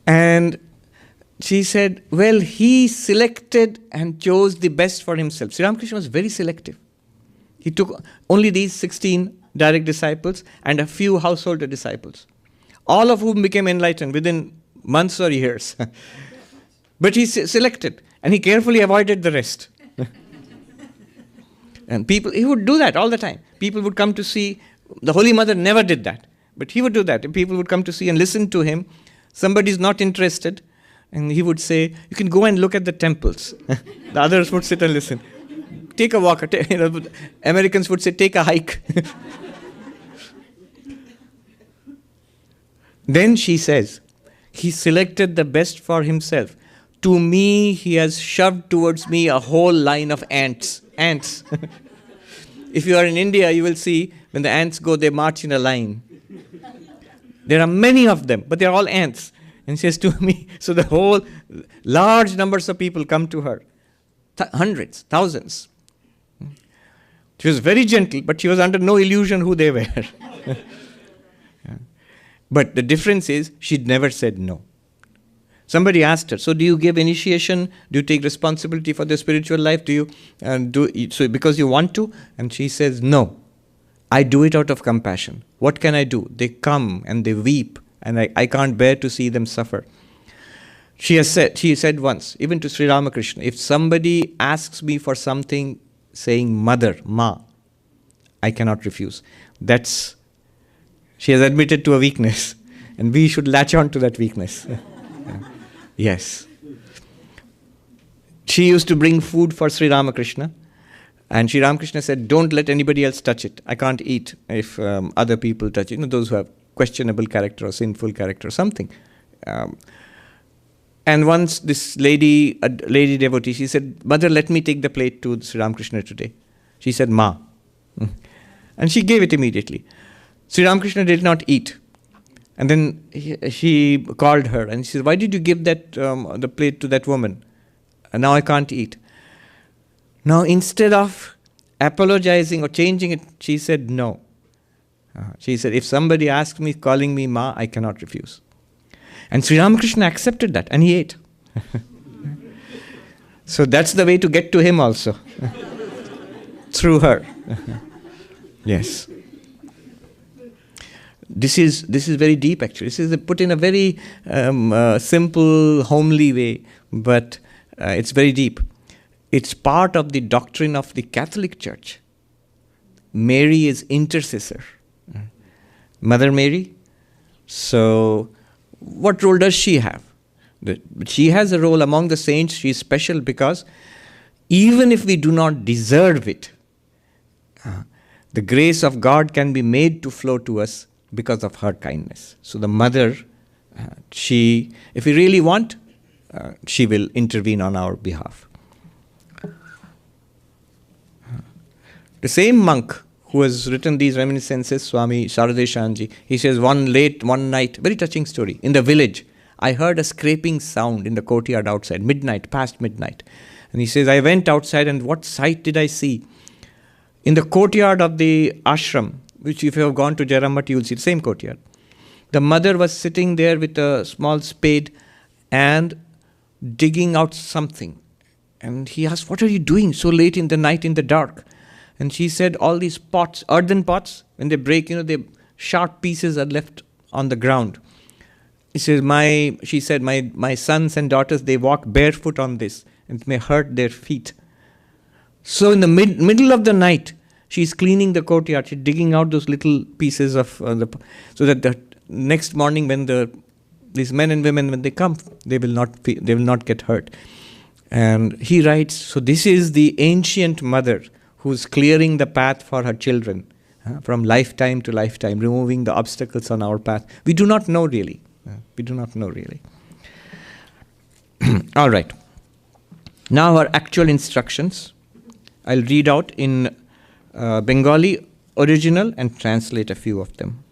And she said, well, he selected and chose the best for himself. Sri Ramakrishna was very selective. He took only these 16 direct disciples and a few householder disciples, all of whom became enlightened within months or years. But he selected, and he carefully avoided the rest. And he would do that all the time. People would come to see. The Holy Mother never did that, but he would do that. And people would come to see and listen to him. Somebody is not interested, And he would say, you can go and look at the temples. The others would sit and listen. Take a walk. Americans would say, take a hike. Then she says, he selected the best for himself. To me, he has shoved towards me a whole line of ants. Ants. If you are in India, you will see when the ants go, they march in a line. There are many of them, but they are all ants. And she says to me, so the whole large numbers of people come to her. Hundreds, thousands. She was very gentle, but she was under no illusion who they were. But the difference is, she'd never said no. Somebody asked her, so do you give initiation? Do you take responsibility for the spiritual life? Do you do so because you want to? And she says, no. I do it out of compassion. What can I do? They come and they weep, and I can't bear to see them suffer. She said once, even to Sri Ramakrishna, if somebody asks me for something saying mother, ma, I cannot refuse. She has admitted to a weakness, and we should latch on to that weakness. Yes. She used to bring food for Sri Ramakrishna, and Sri Ramakrishna said, don't let anybody else touch it. I can't eat if other people touch it. Those who have questionable character or sinful character or something. And once this lady, a lady devotee, she said, Mother, let me take the plate to Sri Ramakrishna today. She said, Ma. And she gave it immediately. Sri Ramakrishna did not eat. And then she called her and she said, why did you give that the plate to that woman? And now I can't eat. Now instead of apologizing or changing it, she said no. She said, if somebody asks me, calling me Ma, I cannot refuse. And Sri Ramakrishna accepted that and he ate. So that's the way to get to him also. Through her. Yes. This is very deep actually. This is put in a very simple, homely way, but it's very deep. It's part of the doctrine of the Catholic Church. Mary is intercessor. Mother Mary. So what role does she have? She has a role among the saints. She is special because even if we do not deserve it, the grace of God can be made to flow to us because of her kindness. So the mother, if we really want, she will intervene on our behalf. The same monk who has written these reminiscences, Swami Sarvapriyananda, he says, one night, very touching story, in the village, I heard a scraping sound in the courtyard outside, past midnight. And he says, I went outside and what sight did I see? In the courtyard of the ashram, which if you have gone to Jairambat, you will see the same courtyard. The mother was sitting there with a small spade and digging out something. And he asked, what are you doing so late in the night in the dark? And she said, all these pots, earthen pots, when they break, the sharp pieces are left on the ground. She said, my sons and daughters, they walk barefoot on this, and it may hurt their feet. So in the middle of the night, she's cleaning the courtyard, she's digging out those little pieces of so that the next morning when these men and women, when they come, they will not get hurt. And he writes, so this is the ancient mother who's clearing the path for her children from lifetime to lifetime, removing the obstacles on our path. We do not know really. All right. Now our actual instructions. I'll read out in Bengali original and translate a few of them.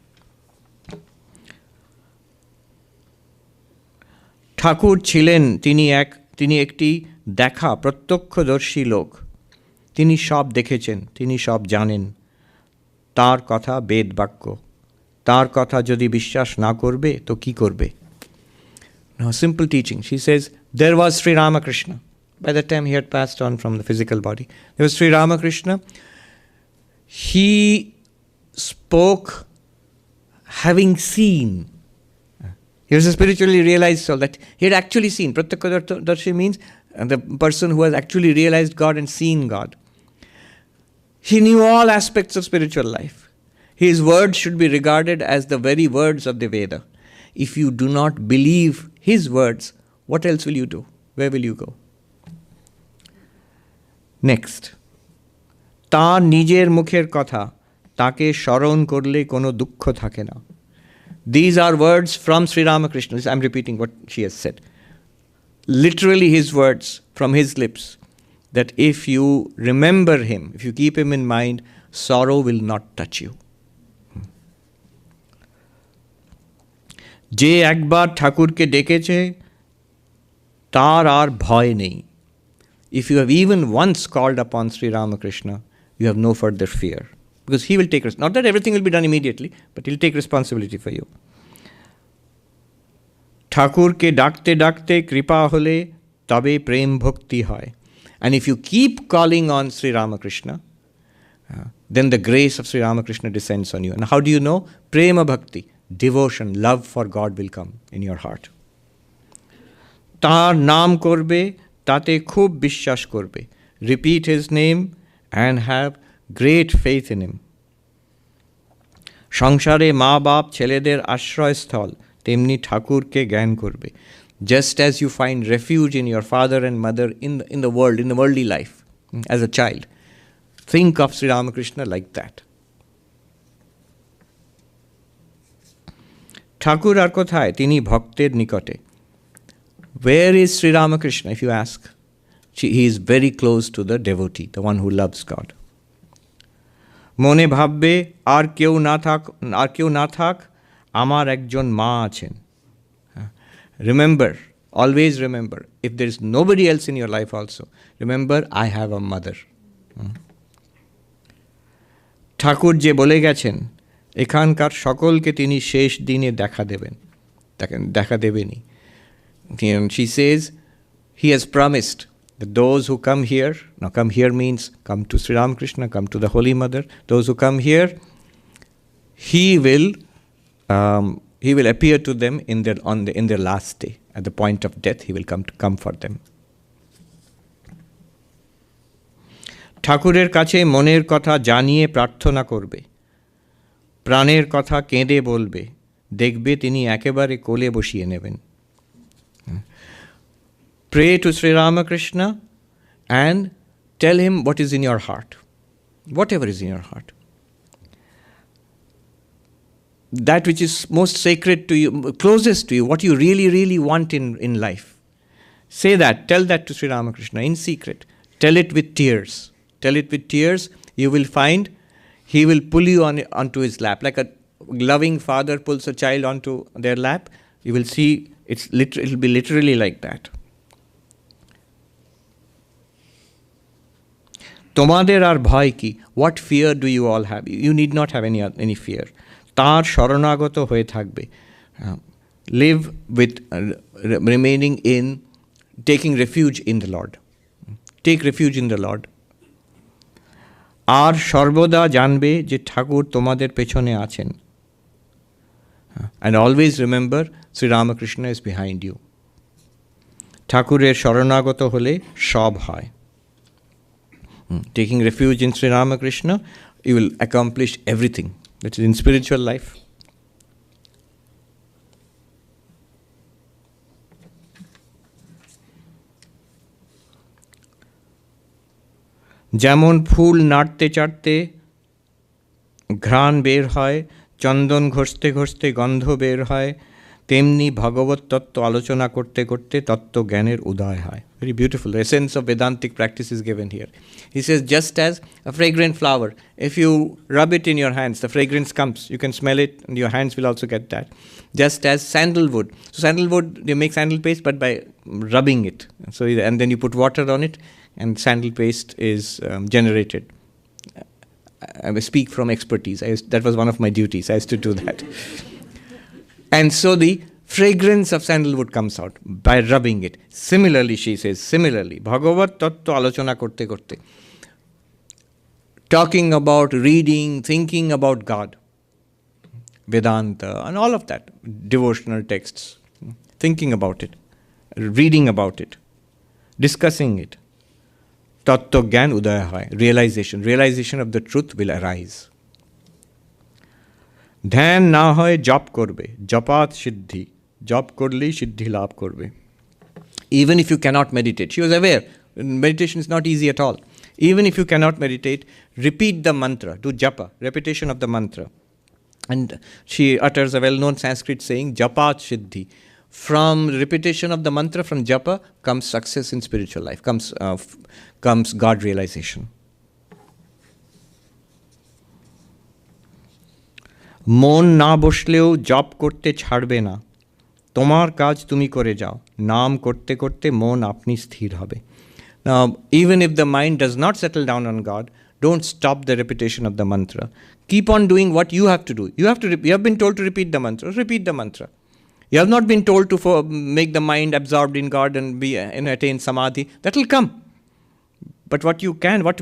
ঠাকুর ছিলেন তিনি একটি দেখা প্রত্যক্ষদর্শী লোক। তিনি সব দেখেছেন, তিনি সব জানেন। তার কথা বেদ বাক্য। তার কথা যদি বিশ্বাস না করবে তো কি করবে? Now simple teaching. She says, there was Sri Ramakrishna. By that time he had passed on from the physical body. There was Sri Ramakrishna. He spoke having seen. He was a spiritually realized soul that he had actually seen. Pratyakshadarsha means the person who has actually realized God and seen God. He knew all aspects of spiritual life. His words should be regarded as the very words of the Veda. If you do not believe his words, What else will you do? Where will you go? Next. তাঁর নিজের মুখের কথা তাকে স্মরণ করলে কোনো দুঃখ থাকে না. These are words from Sri Ramakrishna. I'm repeating what she has said. Literally his words from his lips, that if you remember him, if you keep him in mind, sorrow will not touch you. যে একবার ঠাকুরকে ডেকেছে তার আর ভয় নেই. If you have even once called upon Sri Ramakrishna, you have no further fear. Because he will take responsibility. Not that everything will be done immediately, but he'll take responsibility for you. ঠাকুরকে ডাকতে ডাকতে কৃপা হলে তবে প্রেম ভক্তি হয়. And if you keep calling on Sri Ramakrishna, then the grace of Sri Ramakrishna descends on you. And how do you know? Prema bhakti, devotion, love for God will come in your heart. তাঁর নাম করবে, তাতে খুব বিশ্বাস করবে. Repeat his name and have great faith in him. সংসারে মা বাপ ছেলেদের আশ্রয়স্থল, তেমনি ঠাকুরকে জ্ঞান করবে. Just as you find refuge in your father and mother in the world, in the worldly life, as a child, think of Sri Ramakrishna like that. ঠাকুর আর কোথায়? তিনি ভক্তের নিকটে. Where is Sri Ramakrishna, if you ask? He is very close to the devotee, the one who loves God. মনে ভাববে আর কেউ না থাক আমার একজন মা আছেন. Remember, always remember, if there is nobody else in your life also, remember I have a mother. ঠাকুর যে বলে গেছেন এখানকার সকলকে তিনি শেষ দিনে দেখা দেবেনই. She says he has promised that those who come here, now come here means come to Sri Ramakrishna, come to the Holy Mother, those who come here, he will appear to them in their last day. At the point of death, he will come for them. ঠাকুরের কাছে মনের কথা জানিয়ে প্রার্থনা করবে, প্রাণের কথা কেঁদে বলবে, দেখবে তিনি একেবারে কোলে বসিয়ে নেবেন. Pray to Sri Ramakrishna and tell him what is in your heart, whatever is in your heart. That which is most sacred to you, closest to you, what you really, really want in life. Say that, tell that to Sri Ramakrishna in secret. Tell it with tears. Tell it with tears. You will find he will pull you onto his lap. Like a loving father pulls a child onto their lap. You will see it will be literally like that. তোমাদের আর ভয় কি? What fear do you all have? You need not have any fear. তাঁর শরণাগত হয়ে থাকবে. Live with remaining in taking refuge in the Lord. Take refuge in the Lord. আর সর্বদা জানবে যে ঠাকুর তোমাদের পেছনে আছেন. And always remember Sri Ramakrishna is behind you. ঠাকুরের শরণাগত হলে সব হয়. Taking refuge in Sri Ramakrishna, you will accomplish everything. That is in spiritual life. যেমন ফুল নাড়তে চাড়তে ঘ্রাণ বের হয়, চন্দন ঘষতে ঘষতে গন্ধ বের হয়, তেমনি ভগবত তত্ত্ব আলোচনা করতে করতে তত্ত্ব জ্ঞানের উদয় হয়. Very beautiful. The essence of Vedantic practice is given here. He says, just as a fragrant flower, if you rub it in your hands, the fragrance comes. You can smell it, and your hands will also get that. Just as sandalwood. So sandalwood, they make sandal paste, but by rubbing it. So and then you put water on it, and sandal paste is generated. I speak from expertise. That was one of my duties. I used to do that. And so the fragrance of sandalwood comes out by rubbing it. Similarly, she says, Bhagavat Tattva Alochana Korte Korte. Talking about, reading, thinking about God, Vedanta, and all of that, devotional texts, thinking about it, reading about it, discussing it. Tattva Gyan Udaya Hai, realization of the truth will arise. ধ্যান না হয় জপ করবে, জপাত সিদ্ধি, জপ করলেই সিদ্ধি লাভ করবে. Even if you cannot meditate. She was aware. Meditation is not easy at all. Even if you cannot meditate, repeat the mantra. Do japa, repetition of the mantra. And she utters a well-known Sanskrit saying, Japat Siddhi. From repetition of the mantra, from japa, comes success in spiritual life, comes God realization. মন না বসলেও জপ করতে ছাড়বে না, তোমার কাজ তুমি করে যাও, নাম করতে করতে মন আপনি স্থির হবে. Now, even if the mind does not settle down on God, don't stop the repetition of the mantra. Keep on doing what you have to do. You have been told to repeat the mantra. Repeat the mantra. You have not been told to make the mind absorbed in God and attain samadhi. That will come. But what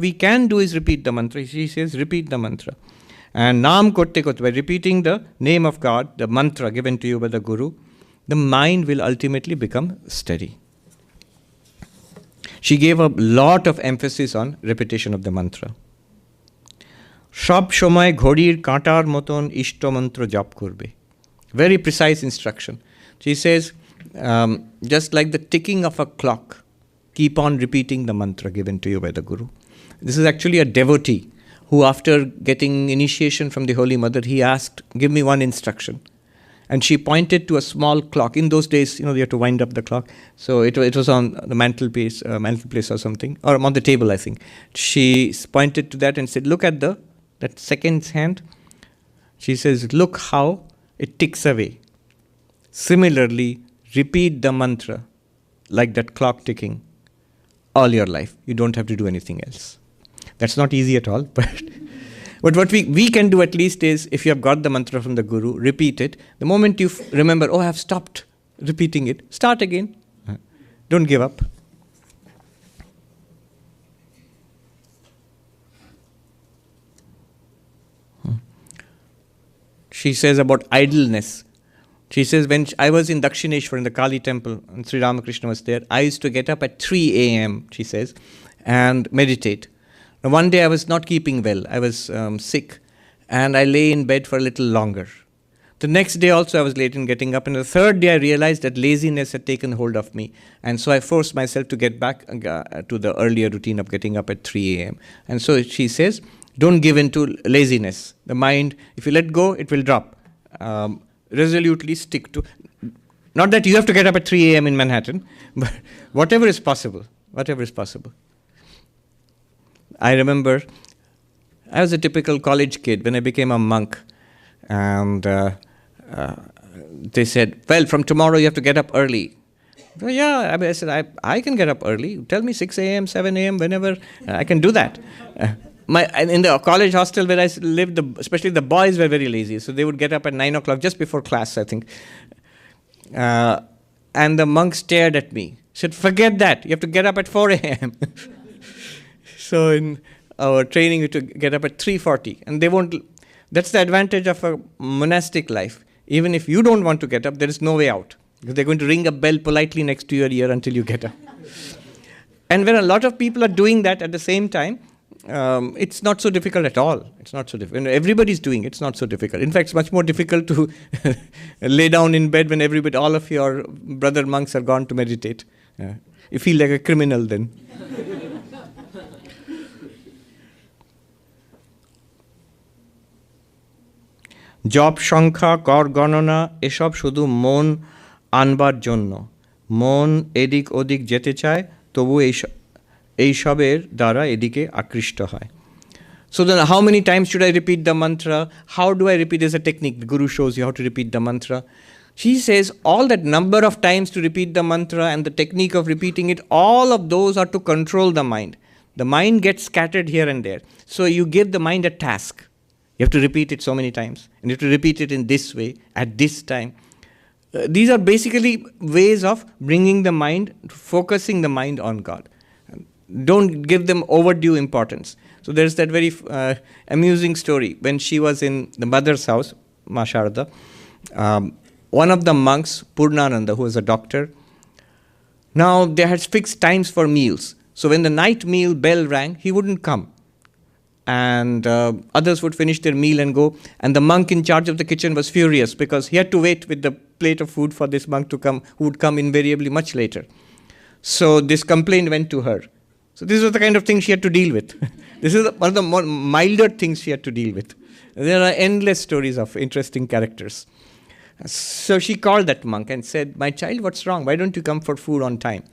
we can do is repeat the mantra. She says, repeat the mantra. And naam korte korte, by repeating the name of God, the mantra given to you by the Guru, the mind will ultimately become steady. She gave a lot of emphasis on repetition of the mantra. সব সময় ঘড়ির কাঁটার মতন ইষ্টমন্ত্র জপ করবে. Very precise instruction. She says, just like the ticking of a clock, keep on repeating the mantra given to you by the Guru. This is actually a devotee who, after getting initiation from the Holy Mother, he asked, give me one instruction. And she pointed to a small clock. In those days, you had to wind up the clock. So it was on the mantelpiece or something, or on the table, I think. She pointed to that and said, look at that second hand. She says, look how it ticks away. Similarly, repeat the mantra like that clock ticking all your life. You don't have to do anything else. That's not easy at all, but what we can do at least is, if you have got the mantra from the Guru, repeat it. The moment you remember, I have stopped repeating it, start again. Don't give up. She says about idleness. She says, when I was in Dakshineshwar in the Kali temple, and Sri Ramakrishna was there, I used to get up at 3 a.m., she says, and meditate. Now, one day I was not keeping well. I was sick, and I lay in bed for a little longer. The next day also I was late in getting up, and the third day I realized that laziness had taken hold of me, and so I forced myself to get back to the earlier routine of getting up at 3 a.m. And so she says, don't give in to laziness. The mind, if you let go, it will drop. Resolutely stick to, not that you have to get up at 3 a.m. in Manhattan, but whatever is possible. I remember I was a typical college kid when I became a monk, and they said, well, from tomorrow you have to get up early. Well, yeah, I said, I can get up early. Tell me 6 a.m., 7 a.m., whenever, I can do that. In the college hostel where I lived, especially the boys were very lazy, so they would get up at 9 o'clock just before class, I think. And the monk stared at me, said, forget that, you have to get up at 4 a.m. So in our training, we had to get up at 3:40, and they won't. That's the advantage of a monastic life. Even if you don't want to get up, there is no way out, because they're going to ring a bell politely next to your ear until you get up. And when a lot of people are doing that at the same time, it's not so difficult at all. It's not so difficult. When everybody's doing it, it's not so difficult. In fact, it's much more difficult to lay down in bed when all of your brother monks are gone to meditate. You feel like a criminal then. জপ সংখ্যা কর গণনা এসব শুধু মন আনবার জন্য, মন এদিক ওদিক যেতে চায়, তবু এইসবের দ্বারা এদিকে আকৃষ্ট হয়. So then how many times should I repeat the mantra? How do I repeat? There's a technique. The Guru shows you how to repeat the mantra. She says all that number of times to repeat the mantra and the technique of repeating it, all of those are to control the mind. The mind gets scattered here and there. So you give the mind a task. You have to repeat it so many times. And you have to repeat it in this way, at this time. These are basically ways of bringing the mind, focusing the mind on God. Don't give them overdue importance. So there's that very amusing story. When she was in the mother's house, Ma Sharda, one of the monks, Purnananda, who was a doctor, now they had fixed times for meals. So when the night meal bell rang, he wouldn't come. And others would finish their meal and go. And the monk in charge of the kitchen was furious because he had to wait with the plate of food for this monk to come, who would come invariably much later. So this complaint went to her. So this was the kind of thing she had to deal with. This is one of the more milder things she had to deal with. There are endless stories of interesting characters. So she called that monk and said, "My child, what's wrong? Why don't you come for food on time?"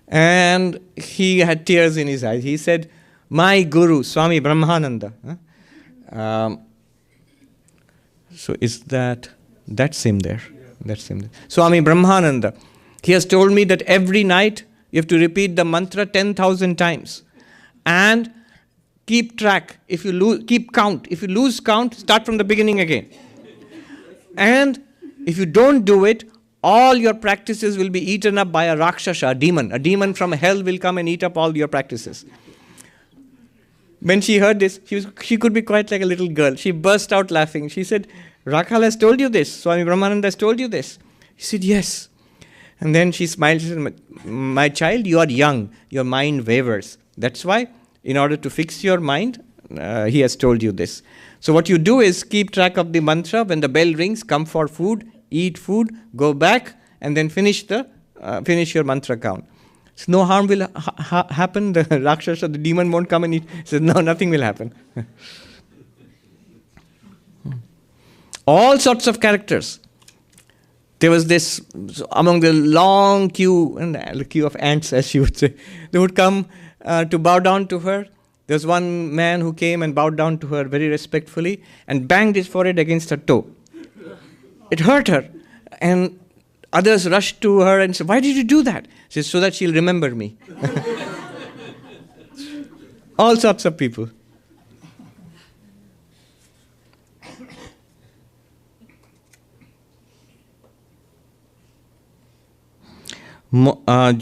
And he had tears in his eyes. He said, "My guru, Swami Brahmananda." So is that's him there? That's him there. Swami Brahmananda. He has told me that every night you have to repeat the mantra 10,000 times. And keep track. If you keep count. If you lose count, start from the beginning again. And if you don't do it, all your practices will be eaten up by a Rakshasa, a demon. A demon from hell will come and eat up all your practices. When she heard this, she could be quite like a little girl. She burst out laughing. She said, "Rakhal has told you this. Swami Brahmananda has told you this." He said, "Yes." And then she smiled. She said, "My child, you are young. Your mind wavers. That's why, in order to fix your mind, he has told you this. So what you do is keep track of the mantra. When the bell rings, come for food, eat food, go back, and then finish your mantra count. So no harm will happen. The Rakshasa, the demon won't come and eat." He says, "No, nothing will happen." All sorts of characters. There was this, among the long queue, and the queue of ants, as you would say, they would come to bow down to her. There was one man who came and bowed down to her very respectfully and banged his forehead against her toe. It hurt her. And others rushed to her and said, "Why did you do that?" She said, "So that she'll remember me." All sorts of people.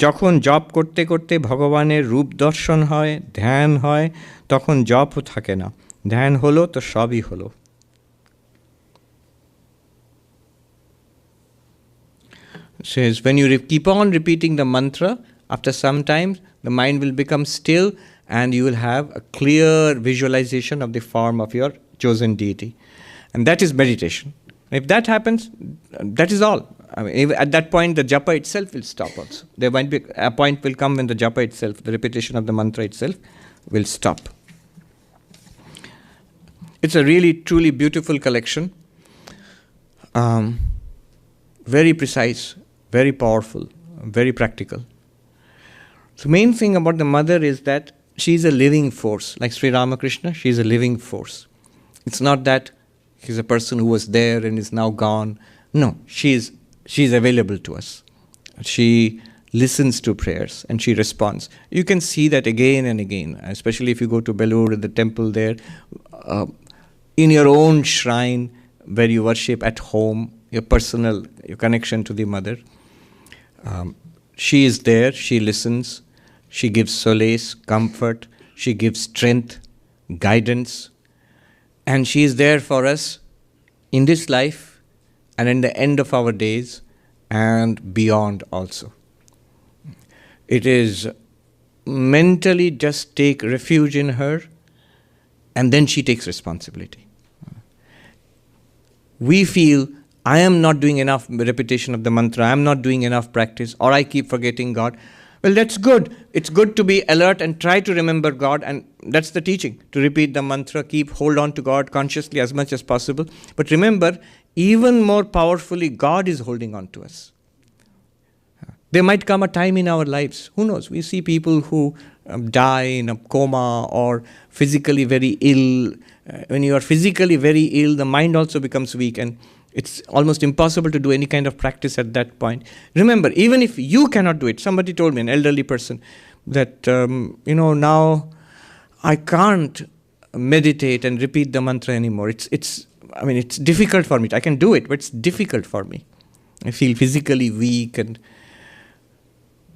যখন জপ করতে করতে ভগবানের রূপ দর্শন হয়, ধ্যান হয়, তখন জপও থাকে না। ধ্যান হলো তো সবই হলো। Says, when you keep on repeating the mantra, after some time the mind will become still and you will have a clear visualization of the form of your chosen deity. And that is meditation. If that happens, that is all. I mean, at that point, the japa itself will stop also. There might be a point will come when the japa itself, the repetition of the mantra itself, will stop. It's a really, truly beautiful collection. Very precise, very powerful, very practical. The main thing about the mother is that she is a living force. Like Sri Ramakrishna, she is a living force. It's not that he's a person who was there and is now gone. No, she is available to us. She listens to prayers and she responds. You can see that again and again, especially if you go to Belur, the temple there, in your own shrine where you worship at home, your connection to the mother. She is there, she listens, she gives solace, comfort, she gives strength, guidance, and she is there for us in this life and in the end of our days and beyond also. It is mentally just take refuge in her and then she takes responsibility. We feel, I am not doing enough repetition of the mantra, I am not doing enough practice, or I keep forgetting God. Well, that's good. It's good to be alert and try to remember God, and that's the teaching, to repeat the mantra, hold on to God consciously as much as possible. But remember, even more powerfully, God is holding on to us. There might come a time in our lives, who knows, we see people who die in a coma or physically very ill. When you are physically very ill, the mind also becomes weak and it's almost impossible to do any kind of practice at that point. Remember, even if you cannot do it, somebody told me, an elderly person, that, now I can't meditate and repeat the mantra anymore. It's difficult for me. I can do it, but it's difficult for me. I feel physically weak and...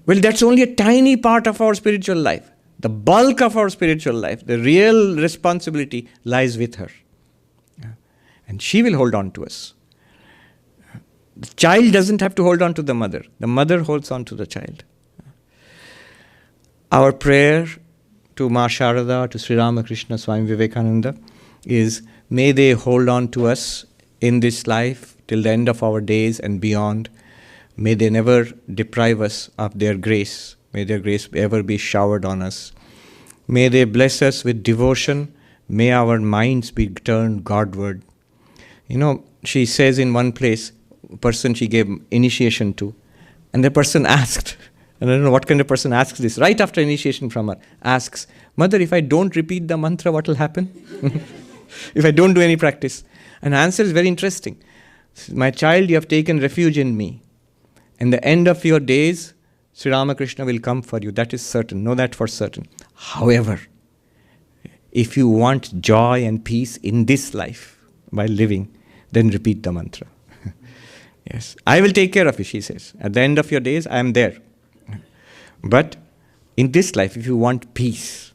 Well, that's only a tiny part of our spiritual life. The bulk of our spiritual life, the real responsibility lies with her. And she will hold on to us. The child doesn't have to hold on to the mother. The mother holds on to the child. Our prayer to Ma Sharada, to Sri Ramakrishna, Swami Vivekananda, is may they hold on to us in this life till the end of our days and beyond. May they never deprive us of their grace. May their grace ever be showered on us. May they bless us with devotion. May our minds be turned Godward. She says in one place, a person she gave initiation to, and the person asked, and I don't know what kind of person asks this, right after initiation from her, asks, Mother, if I don't repeat the mantra, what will happen? If I don't do any practice? And the answer is very interesting. My child, you have taken refuge in me. In the end of your days, Sri Ramakrishna will come for you. That is certain. Know that for certain. However, if you want joy and peace in this life, while living, then repeat the mantra. Yes. I will take care of you, she says. At the end of your days, I am there. But in this life, if you want peace.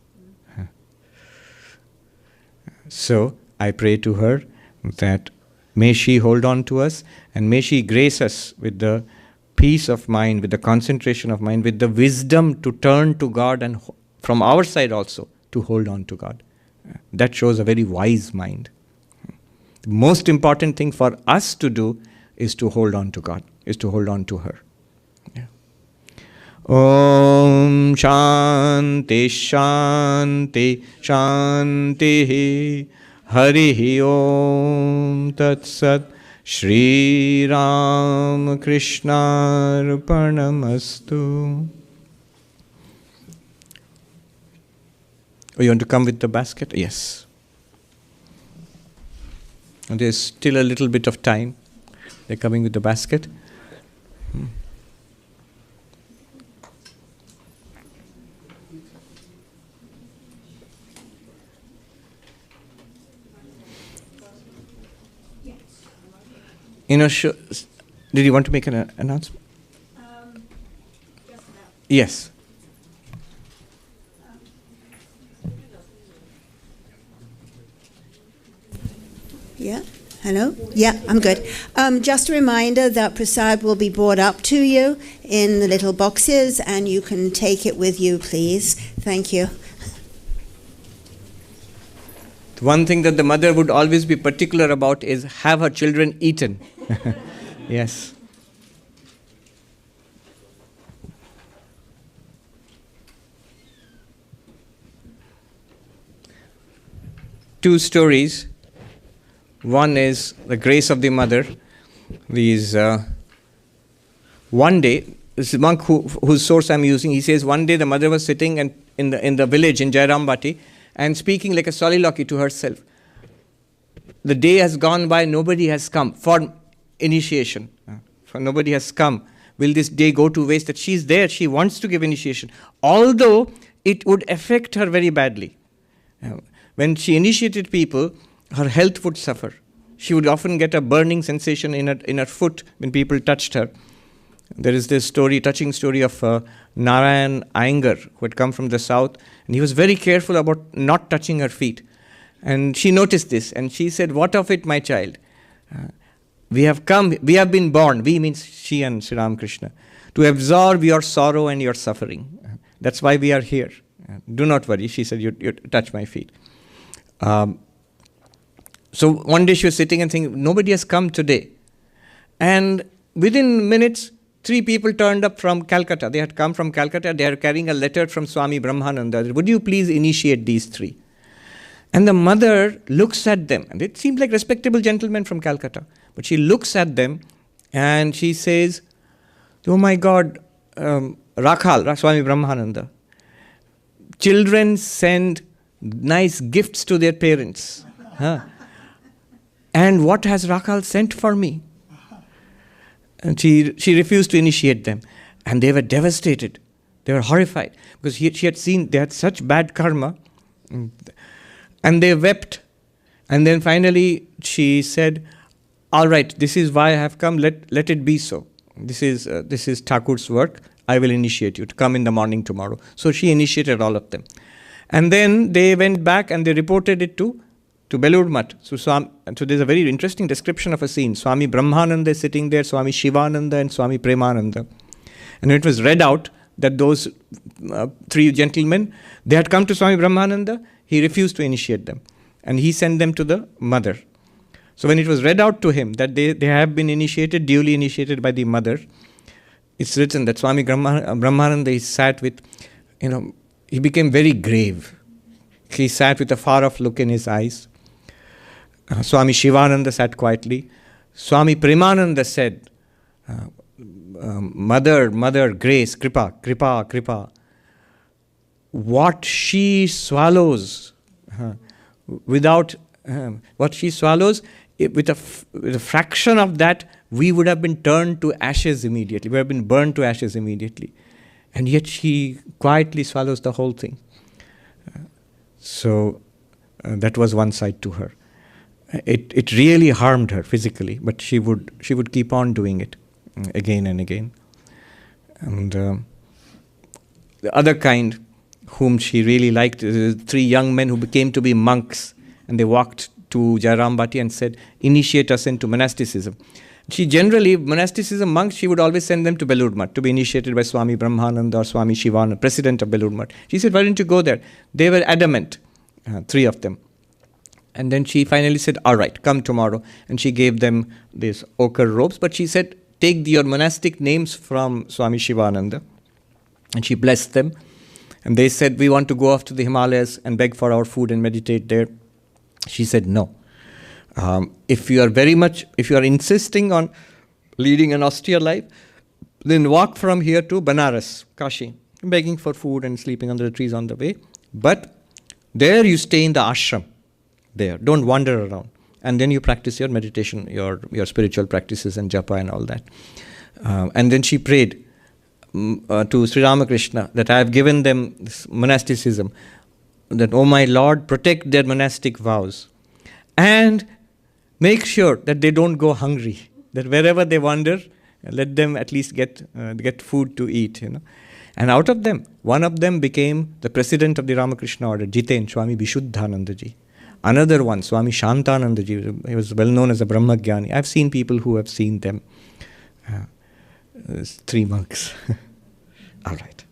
So, I pray to her that may she hold on to us and may she grace us with the peace of mind, with the concentration of mind, with the wisdom to turn to God and from our side also to hold on to God. That shows a very wise mind. The most important thing for us to do is to hold on to God, is to hold on to her. Yeah. Om Shanti Shanti Shanti Harihi Om Tat Sat Shri Ram Krishna Arpanamastu. Oh, you want to come with the basket? Yes. And there's still a little bit of time. They're coming with the basket. Did you want to make an announcement? Yes. Yeah. Hello? Yeah, I'm good. Just a reminder that prasad will be brought up to you in the little boxes and you can take it with you, please. Thank you. The one thing that the mother would always be particular about is have her children eaten. Yes. Two stories. One is the grace of the mother. One day, this is monk whose source I'm using, he says one day the mother was sitting in the village in Jairambati and speaking like a soliloquy to herself. The day has gone by, nobody has come for initiation. For nobody has come. Will this day go to waste? That she's there, she wants to give initiation. Although it would affect her very badly. When she initiated people, her health would suffer. She would often get a burning sensation in her foot when people touched her. There is this touching story of Narayan Iyengar, who had come from the south, and he was very careful about not touching her feet. And she noticed this, and she said, "What of it, my child? We have been born," we means she and Sri Ramakrishna, "to absorb your sorrow and your suffering. That's why we are here. Do not worry." She said, you touch my feet. So one day she was sitting and thinking, nobody has come today. And within minutes, 3 people turned up from Calcutta. They had come from Calcutta. They are carrying a letter from Swami Brahmananda. "Would you please initiate these 3? And the mother looks at them. And it seemed like respectable gentlemen from Calcutta. But she looks at them and she says, "Oh my God, Rakhal, Swami Brahmananda. Children send nice gifts to their parents. Huh? And what has Rakhal sent for me?" And she refused to initiate them. And they were devastated. They were horrified. Because she had seen they had such bad karma. And they wept. And then finally she said, "All right, this is why I have come. Let it be so. This is Thakur's work. I will initiate you to come in the morning tomorrow." So she initiated all of them. And then they went back and they reported it to Belur Math. So there's a very interesting description of a scene. Swami Brahmananda is sitting there, Swami Shivananda and Swami Premananda. And it was read out that those 3 gentlemen, they had come to Swami Brahmananda, he refused to initiate them. And he sent them to the mother. So when it was read out to him that they have been initiated, duly initiated by the mother, it's written that Swami Brahmananda, he sat with, he became very grave. He sat with a far-off look in his eyes. Swami Shivananda sat quietly. Swami Premananda said, Mother, grace, kripa, kripa, kripa. What she swallows, with a fraction of that, we would have been turned to ashes immediately. We would have been burned to ashes immediately. And yet she quietly swallows the whole thing. So that was one side to her. It really harmed her physically, but she would keep on doing it again and again. And the other kind, whom she really liked, three young men who became to be monks, and they walked to Jairambati and said, initiate us into monasticism. She generally, monasticism monks, she would always send them to Belur Math to be initiated by Swami Brahmananda or Swami Shivananda, president of Belur Math. She said, why didn't you go there? They were adamant, three of them. And then she finally said, all right, come tomorrow. And she gave them these ochre robes. But she said, take your monastic names from Swami Shivananda. And she blessed them. And they said, we want to go off to the Himalayas and beg for our food and meditate there. She said, no. If you are insisting on leading an austere life, then walk from here to Banaras, Kashi, begging for food and sleeping under the trees on the way. But there you stay in the ashram. There, don't wander around, and then you practice your meditation, your spiritual practices and japa and all that. And then she prayed to Sri Ramakrishna that I have given them this monasticism, that, oh my Lord, protect their monastic vows and make sure that they don't go hungry, that wherever they wander, let them at least get food to eat. And out of them, one of them became the president of the Ramakrishna order, Jiten, Swami Vishuddhanandaji. Another one, Swami Shantanandaji, he was well known as a Brahmagyani. I've seen people who have seen them. There's three monks. All right.